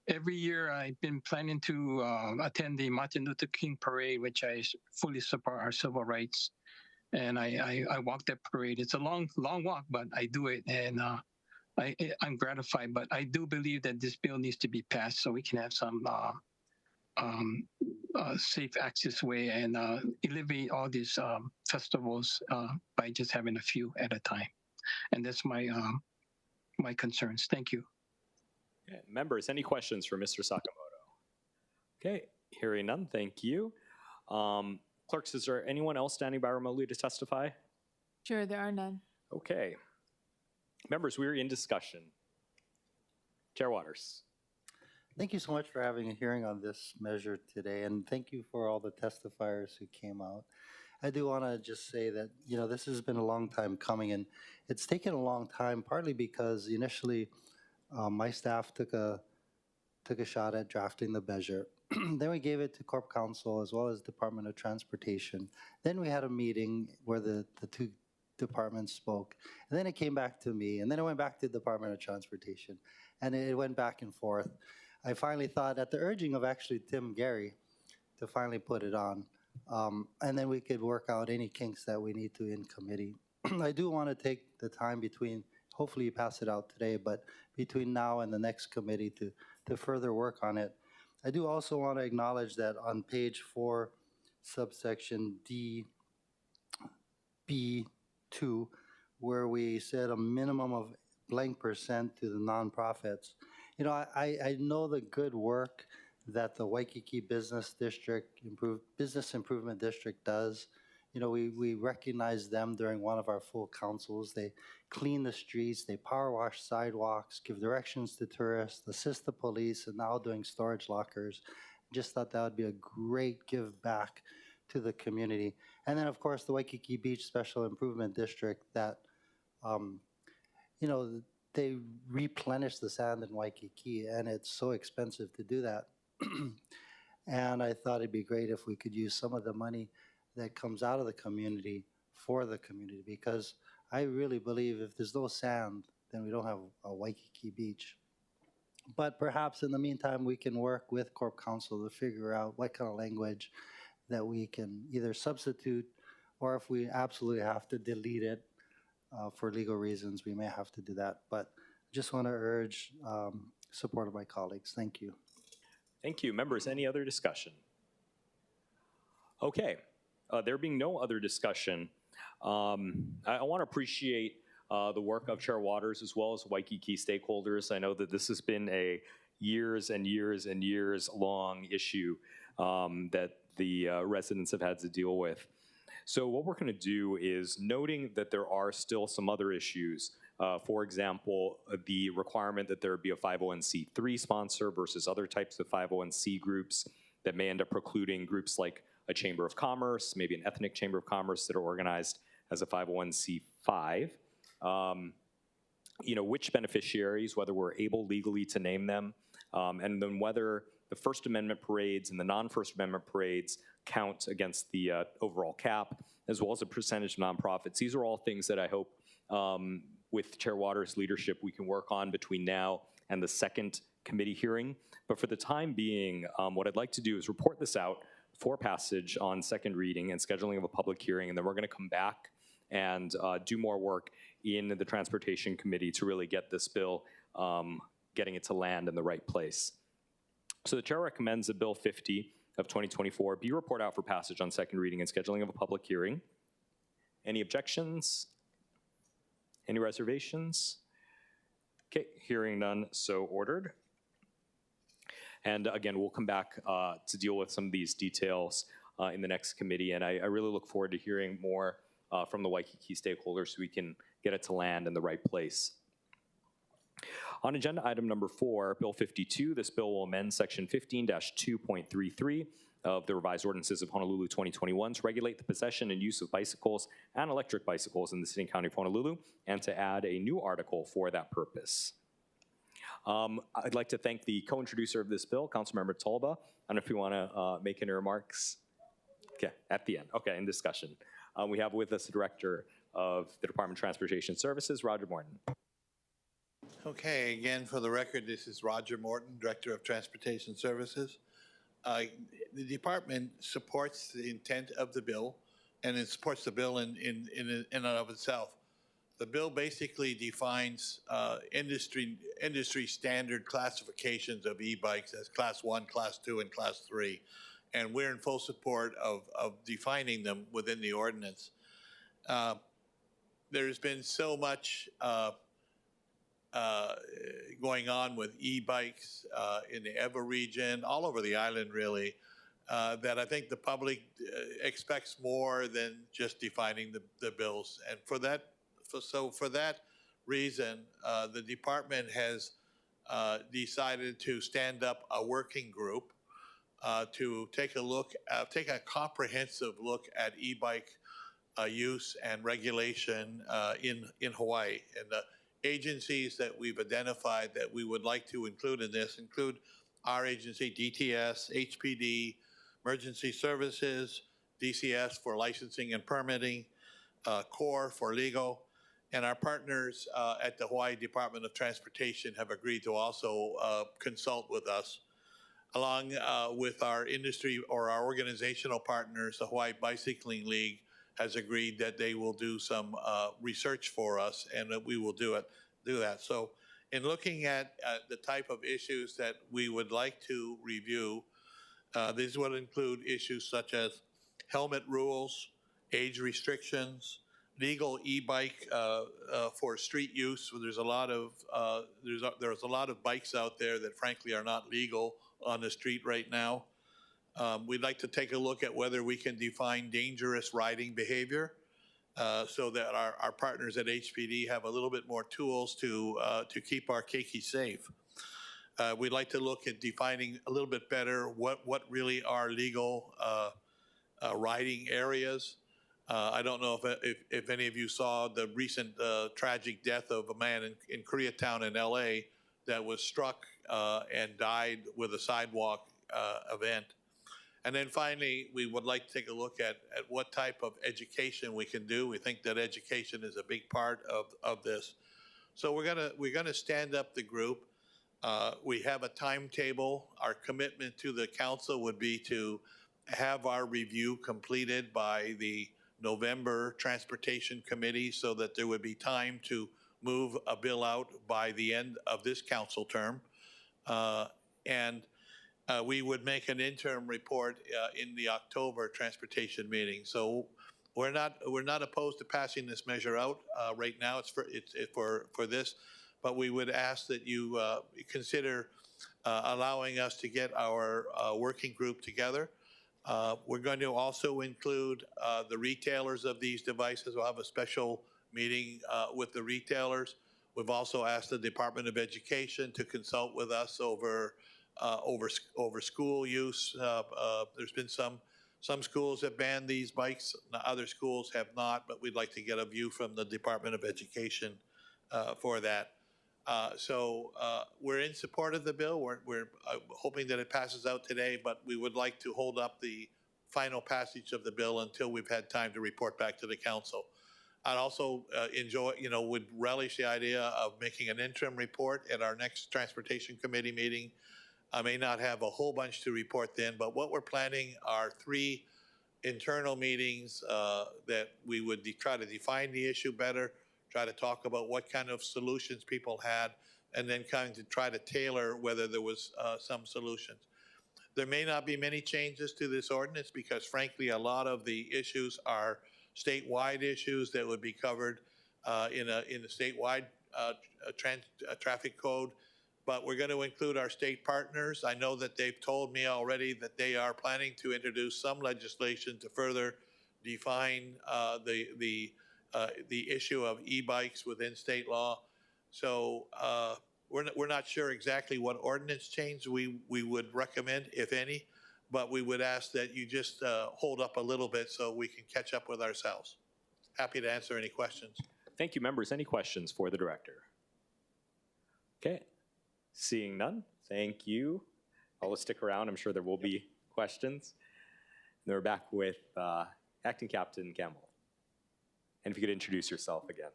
every year I've been planning to attend the Martin Luther King Parade, which I fully support our civil rights. And I walk that parade. It's a long walk, but I do it, and I'm gratified. But I do believe that this bill needs to be passed so we can have some safe access way and alleviate all these festivals by just having a few at a time. And that's my my concerns. Thank you. Okay. Members, any questions for Mr. Sakamoto? Okay, hearing none, thank you. Clerks, is there anyone else standing by remotely to testify? Sure, there are none. Okay. Members, we're in discussion. Chair Waters. Thank you so much for having a hearing on this measure today, and thank you for all the testifiers who came out. I do want to just say that, you know, this has been a long time coming, and it's taken a long time, partly because initially my staff took a shot at drafting the measure. Then we gave it to Corp Council as well as Department of Transportation. Then we had a meeting where the two departments spoke, and then it came back to me, and then it went back to the Department of Transportation, and it went back and forth. I finally thought, at the urging of actually Tim Gary, to finally put it on. And then we could work out any kinks that we need to in committee. I do want to take the time between, hopefully you pass it out today, but between now and the next committee to further work on it. I do also want to acknowledge that on page 4, subsection D, B2, where we said a minimum of blank % to the nonprofits. You know, I know the good work that the Waikiki Business Improvement District does You know, we recognized them during one of our full councils. They clean the streets, they power wash sidewalks, give directions to tourists, assist the police, and now doing storage lockers. Just thought that would be a great give back to the community. And then, of course, the Waikiki Beach Special Improvement District that, you know, they replenish the sand in Waikiki, and it's so expensive to do that. And I thought it'd be great if we could use some of the money that comes out of the community for the community, because I really believe if there's no sand, then we don't have a Waikiki beach. But perhaps in the meantime, we can work with Corp Council to figure out what kind of language that we can either substitute, or if we absolutely have to delete it for legal reasons, we may have to do that. But just want to urge support of my colleagues. Thank you. Thank you. Members, any other discussion? Okay. There being no other discussion, I want to appreciate the work of Chair Waters as well as Waikiki stakeholders. I know that this has been a years and years and years long issue that the residents have had to deal with. So what we're going to do is, noting that there are still some other issues, for example, the requirement that there be a 501c3 sponsor versus other types of 501c groups that may end up precluding groups like a chamber of commerce, maybe an ethnic chamber of commerce that are organized as a 501c5. You know, which beneficiaries, whether we're able legally to name them, and then whether the First Amendment parades and the non-First Amendment parades count against the overall cap, as well as a percentage of nonprofits. These are all things that I hope with Chair Waters' leadership we can work on between now and the second committee hearing. But for the time being, what I'd like to do is report this out for passage on second reading and scheduling of a public hearing, and then we're going to come back and do more work in the Transportation Committee to really get this bill, getting it to land in the right place. So the chair recommends that Bill 50 of 2024 be reported out for passage on second reading and scheduling of a public hearing. Any objections? Any reservations? Okay, hearing none, so ordered. And again, we'll come back to deal with some of these details in the next committee, and I really look forward to hearing more from the Waikiki stakeholders so we can get it to land in the right place. On agenda item number 4, Bill 52, this bill will amend section 15-2.33 of the revised ordinances of Honolulu 2021 to regulate the possession and use of bicycles and electric bicycles in the city and county of Honolulu, and to add a new article for that purpose. I'd like to thank the co-introducer of this bill, Councilmember Tolba. I don't know if you want to make any remarks. Okay, at the end. Okay, in discussion. We have with us the Director of the Department of Transportation Services, Roger Morton. Okay, again, for the record, this is Roger Morton, Director of Transportation Services. The department supports the intent of the bill, and it supports the bill in and of itself. The bill basically defines industry standard classifications of e-bikes as Class 1, Class 2, and Class 3. And we're in full support of defining them within the ordinance. There's been so much going on with e-bikes in the Ewa region, all over the island really, that I think the public expects more than just defining the bills. And for that reason, the department has decided to stand up a working group to take a comprehensive look at e-bike use and regulation in Hawaii. And the agencies that we've identified that we would like to include in this include our agency, DTS, HPD, Emergency Services, DCS for licensing and permitting, CORE for legal, and our partners at the Hawaii Department of Transportation have agreed to also consult with us. Along with our industry or our organizational partners, the Hawaii Bicycling League has agreed that they will do some research for us, and that we will do that. So in looking at the type of issues that we would like to review, these would include issues such as helmet rules, age restrictions, legal e-bike for street use. There's a lot of bikes out there that frankly are not legal on the street right now. We'd like to take a look at whether we can define dangerous riding behavior so that our partners at HPD have a little bit more tools to keep our keiki safe. We'd like to look at defining a little bit better what really are legal riding areas. I don't know if any of you saw the recent tragic death of a man in Koreatown in LA that was struck and died with a sidewalk event. And then finally, we would like to take a look at what type of education we can do. We think that education is a big part of this. So we're gonna stand up the group. We have a timetable. Our commitment to the council would be to have our review completed by the November Transportation Committee so that there would be time to move a bill out by the end of this council term. We would make an interim report in the October transportation meeting. So we're not opposed to passing this measure out right now. It's for this, but we would ask that you consider allowing us to get our working group together. We're going to also include the retailers of these devices. We'll have a special meeting with the retailers. We've also asked the Department of Education to consult with us over school use. There's been some schools have banned these bikes, other schools have not, but we'd like to get a view from the Department of Education for that. So we're in support of the bill. We're hoping that it passes out today, but we would like to hold up the final passage of the bill until we've had time to report back to the council. I'd also would relish the idea of making an interim report at our next Transportation Committee meeting. I may not have a whole bunch to report then, but what we're planning are 3 internal meetings that we would try to define the issue better, try to talk about what kind of solutions people had, and then kind of try to tailor whether there was some solutions. There may not be many changes to this ordinance because frankly, a lot of the issues are statewide issues that would be covered in a statewide traffic code. But we're going to include our state partners. I know that they've told me already that they are planning to introduce some legislation to further define the issue of e-bikes within state law. So we're not sure exactly what ordinance change we would recommend, if any, but we would ask that you just hold up a little bit so we can catch up with ourselves. Happy to answer any questions. Thank you, members. Any questions for the director? Okay. Seeing none, thank you. I'll stick around. I'm sure there will be questions. And we're back with Acting Captain Campbell. And if you could introduce yourself again.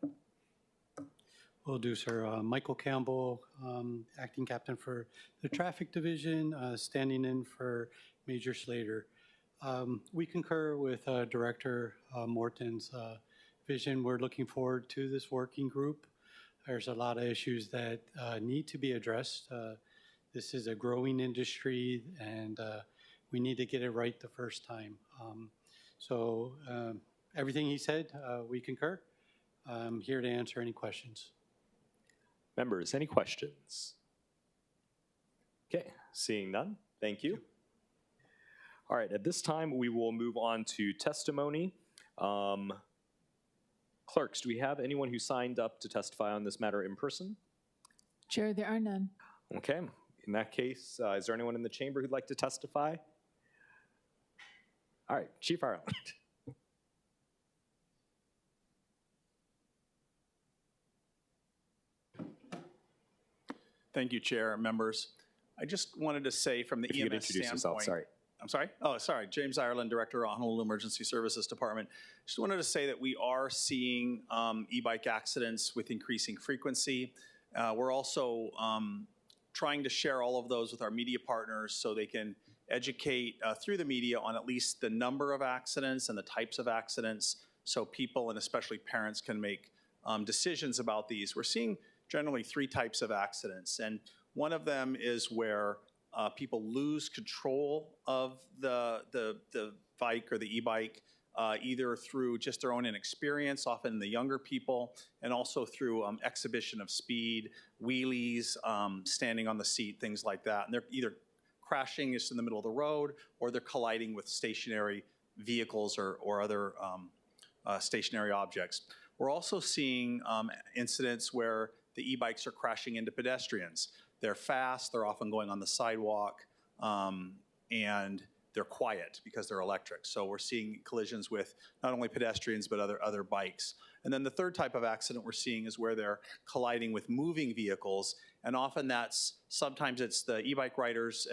Will do, sir. Michael Campbell, Acting Captain for the Traffic Division, standing in for Major Slater. We concur with Director Morton's vision. We're looking forward to this working group. There's a lot of issues that need to be addressed. This is a growing industry, and we need to get it right the first time. Everything he said, we concur. I'm here to answer any questions. Members, any questions? Okay, seeing none, thank you. All right, at this time, we will move on to testimony. Clerks, do we have anyone who signed up to testify on this matter in person? Chair, there are none. Okay, in that case, is there anyone in the chamber who'd like to testify? All right, Chief Ireland. Thank you, Chair and members. I just wanted to say from the if you EMS could introduce standpoint, yourself, sorry. I'm sorry? Oh, sorry. James Ireland, Director of Honolulu Emergency Services Department. Just wanted to say that we are seeing e-bike accidents with increasing frequency. We're also trying to share all of those with our media partners so they can educate through the media on at least the number of accidents and the types of accidents so people and especially parents can make decisions about these. We're seeing generally 3 types of accidents, and one of them is where people lose control of the bike or the e-bike, either through just their own inexperience, often the younger people, and also through exhibition of speed, wheelies, standing on the seat, things like that. And they're either crashing just in the middle of the road, or they're colliding with stationary vehicles or other stationary objects. We're also seeing incidents where the e-bikes are crashing into pedestrians. They're fast, they're often going on the sidewalk, and they're quiet because they're electric. So we're seeing collisions with not only pedestrians, but other bikes. And then the third type of accident we're seeing is where they're colliding with moving vehicles. And often sometimes it's the e-bike riders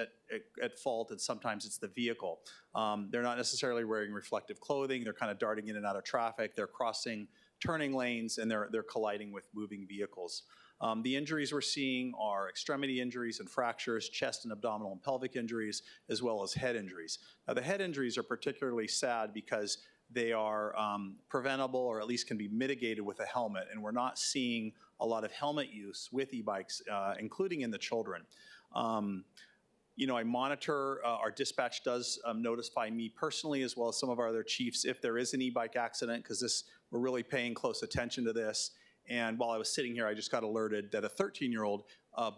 at fault, and sometimes it's the vehicle. They're not necessarily wearing reflective clothing. They're kind of darting in and out of traffic. They're crossing turning lanes, and they're colliding with moving vehicles. The injuries we're seeing are extremity injuries and fractures, chest and abdominal and pelvic injuries, as well as head injuries. Now, the head injuries are particularly sad because they are preventable, or at least can be mitigated with a helmet, and we're not seeing a lot of helmet use with e-bikes, including in the children. You know, I monitor, our dispatch does notify me personally, as well as some of our other chiefs, if there is an e-bike accident, because we're really paying close attention to this. And while I was sitting here, I just got alerted that a 13-year-old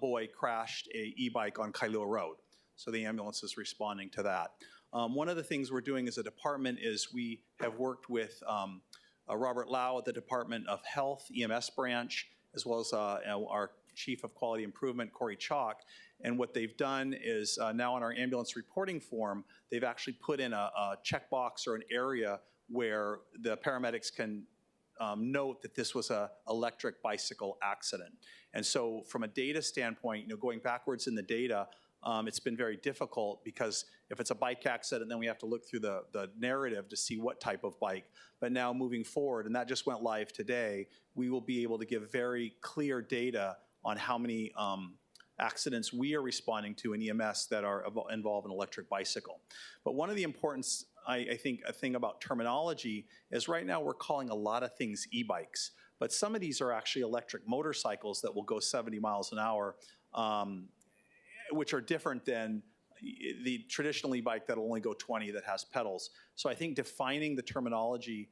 boy crashed a e-bike on Kailua Road. So the ambulance is responding to that. One of the things we're doing as a department is we have worked with Robert Lau at the Department of Health, EMS branch, as well as our Chief of Quality Improvement, Corey Chalk. And what they've done is now on our ambulance reporting form, they've actually put in a checkbox or an area where the paramedics can note that this was an electric bicycle accident. And so from a data standpoint, you know, going backwards in the data, it's been very difficult, because if it's a bike accident, then we have to look through the narrative to see what type of bike. But now moving forward, and that just went live today, we will be able to give very clear data on how many accidents we are responding to in EMS that involve an electric bicycle. But one of the importance, I think, a thing about terminology is right now we're calling a lot of things e-bikes, but some of these are actually electric motorcycles that will go 70 miles an hour, which are different than the traditional e-bike that will only go 20 that has pedals. So I think defining the terminology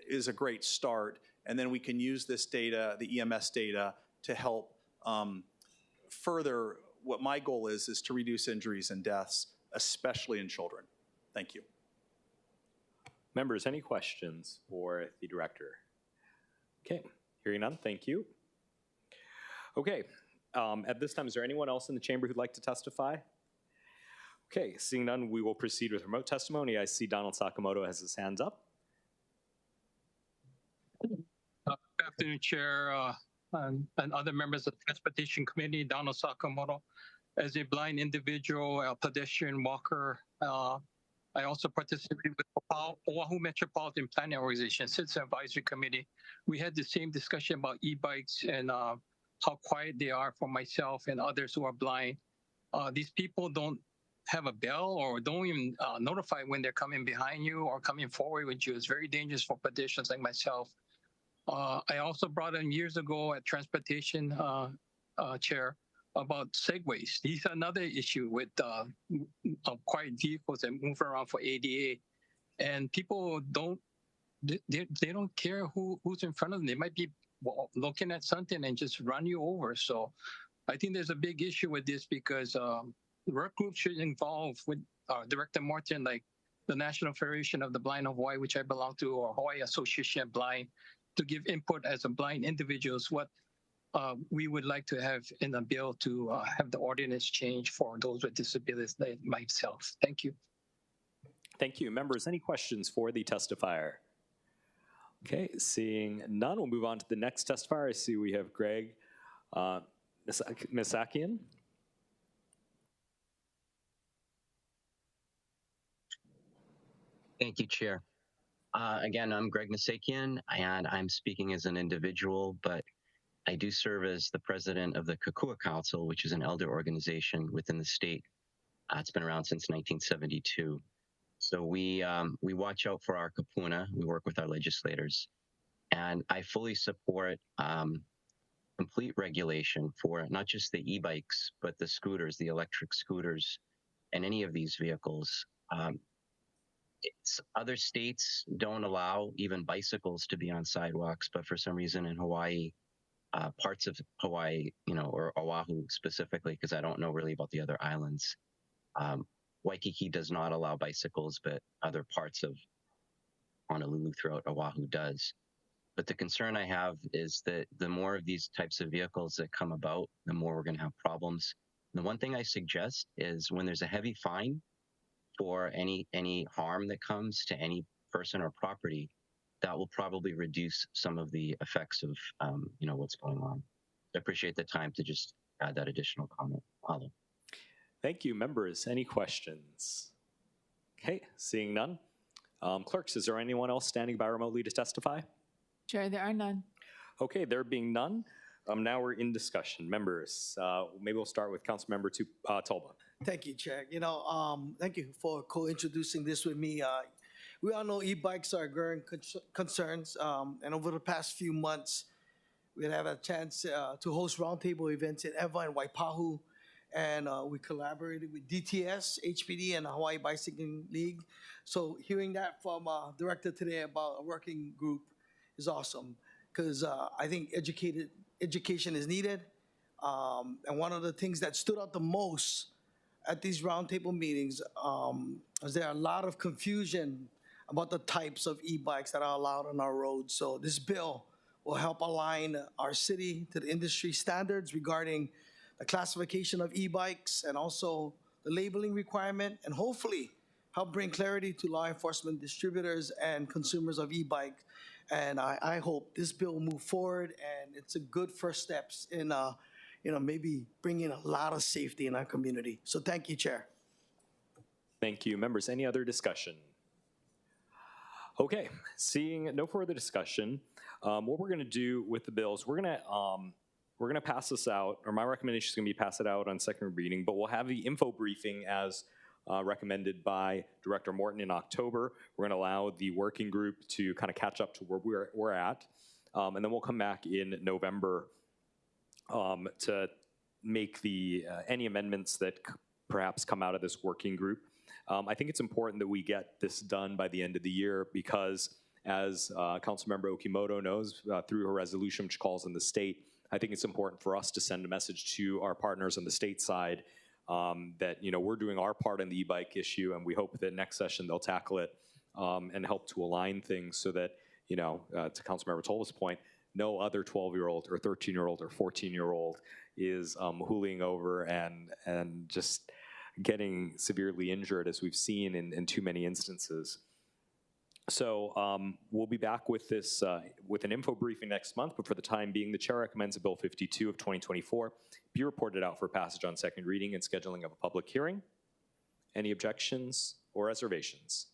is a great start, and then we can use this data, the EMS data, to help further what my goal is to reduce injuries and deaths, especially in children. Thank you. Members, any questions for the director? Okay, hearing none, thank you. Okay, at this time, is there anyone else in the chamber who'd like to testify? Okay, seeing none, we will proceed with remote testimony. I see Donald Sakamoto has his hands up. Good afternoon, Chair, and other members of the Transportation Committee. Donald Sakamoto. As a blind individual, a pedestrian walker, I also participated with Oahu Metropolitan Planning Organization, Citizen Advisory Committee. We had the same discussion about e-bikes and how quiet they are for myself and others who are blind. These people don't have a bell or don't even notify when they're coming behind you or coming forward with you. It's very dangerous for pedestrians like myself. I also brought in years ago at Transportation Chair about segways. These are another issue with quiet vehicles that move around for ADA, and people they don't care who's in front of them. They might be looking at something and just run you over. So I think there's a big issue with this, because work groups should involve with Director Morton, like the National Federation of the Blind of Hawaii, which I belong to, or Hawaii Association of Blind, to give input as a blind individuals what we would like to have in a bill to have the ordinance change for those with disabilities like myself. Thank you. Thank you. Members, any questions for the testifier? Okay, seeing none, we'll move on to the next testifier. I see we have Greg Misakian. Thank you, Chair. Again, I'm Greg Misakian, and I'm speaking as an individual, but I do serve as the president of the Kukua Council, which is an elder organization within the state. It's been around since 1972. So we watch out for our kapuna. We work with our legislators. And I fully support complete regulation for not just the e-bikes, but the scooters, the electric scooters, and any of these vehicles. Other states don't allow even bicycles to be on sidewalks, but for some reason in Hawaii, parts of Hawaii, or Oahu specifically, because I don't know really about the other islands. Waikiki does not allow bicycles, but other parts of Honolulu throughout Oahu does. But the concern I have is that the more of these types of vehicles that come about, the more we're going to have problems. The one thing I suggest is when there's a heavy fine for any harm that comes to any person or property, that will probably reduce some of the effects of what's going on. I appreciate the time to just add that additional comment. Mahalo. Thank you. Members, any questions? Okay, seeing none. Clerks, is there anyone else standing by remotely to testify? Chair, there are none. Okay, there being none, now we're in discussion. Members, maybe we'll start with Councilmember Tolba. Thank you, Chair. Thank you for co-introducing this with me. We all know e-bikes are growing concerns, and over the past few months, we had a chance to host roundtable events in Ewa and Waipahu, and we collaborated with DTS, HPD, and the Hawaii Bicycling League. So hearing that from Director today about a working group is awesome, because I think education is needed. And one of the things that stood out the most at these roundtable meetings is there are a lot of confusion about the types of e-bikes that are allowed on our roads. So this bill will help align our city to the industry standards regarding the classification of e-bikes and also the labeling requirement, and hopefully help bring clarity to law enforcement, distributors, and consumers of e-bikes. And I hope this bill will move forward, and it's a good first steps in maybe bringing a lot of safety in our community. So thank you, Chair. Thank you. Members, any other discussion? Okay, seeing no further discussion, what we're going to do with the bills, we're going to pass this out, or my recommendation is going to be pass it out on second reading, but we'll have the info briefing as recommended by Director Morton in October. We're going to allow the working group to kind of catch up to where we're at, and then we'll come back in November to make any amendments that perhaps come out of this working group. I think it's important that we get this done by the end of the year because, as Councilmember Okimoto knows through her resolution, which calls on the state, I think it's important for us to send a message to our partners on the state side that we're doing our part in the e-bike issue, and we hope that next session they'll tackle it and help to align things so that, to Councilmember Tolba's point, no other 12-year-old or 13-year-old or 14-year-old is hooling over and just getting severely injured, as we've seen in too many instances. So we'll be back with this, with an info briefing next month, but for the time being, the chair recommends that Bill 52 of 2024 be reported out for passage on second reading and scheduling of a public hearing. Any objections or reservations?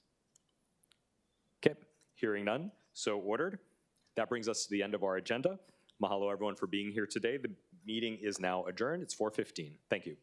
Okay, hearing none, so ordered. That brings us to the end of our agenda. Mahalo everyone for being here today. The meeting is now adjourned. It's 4:15. Thank you.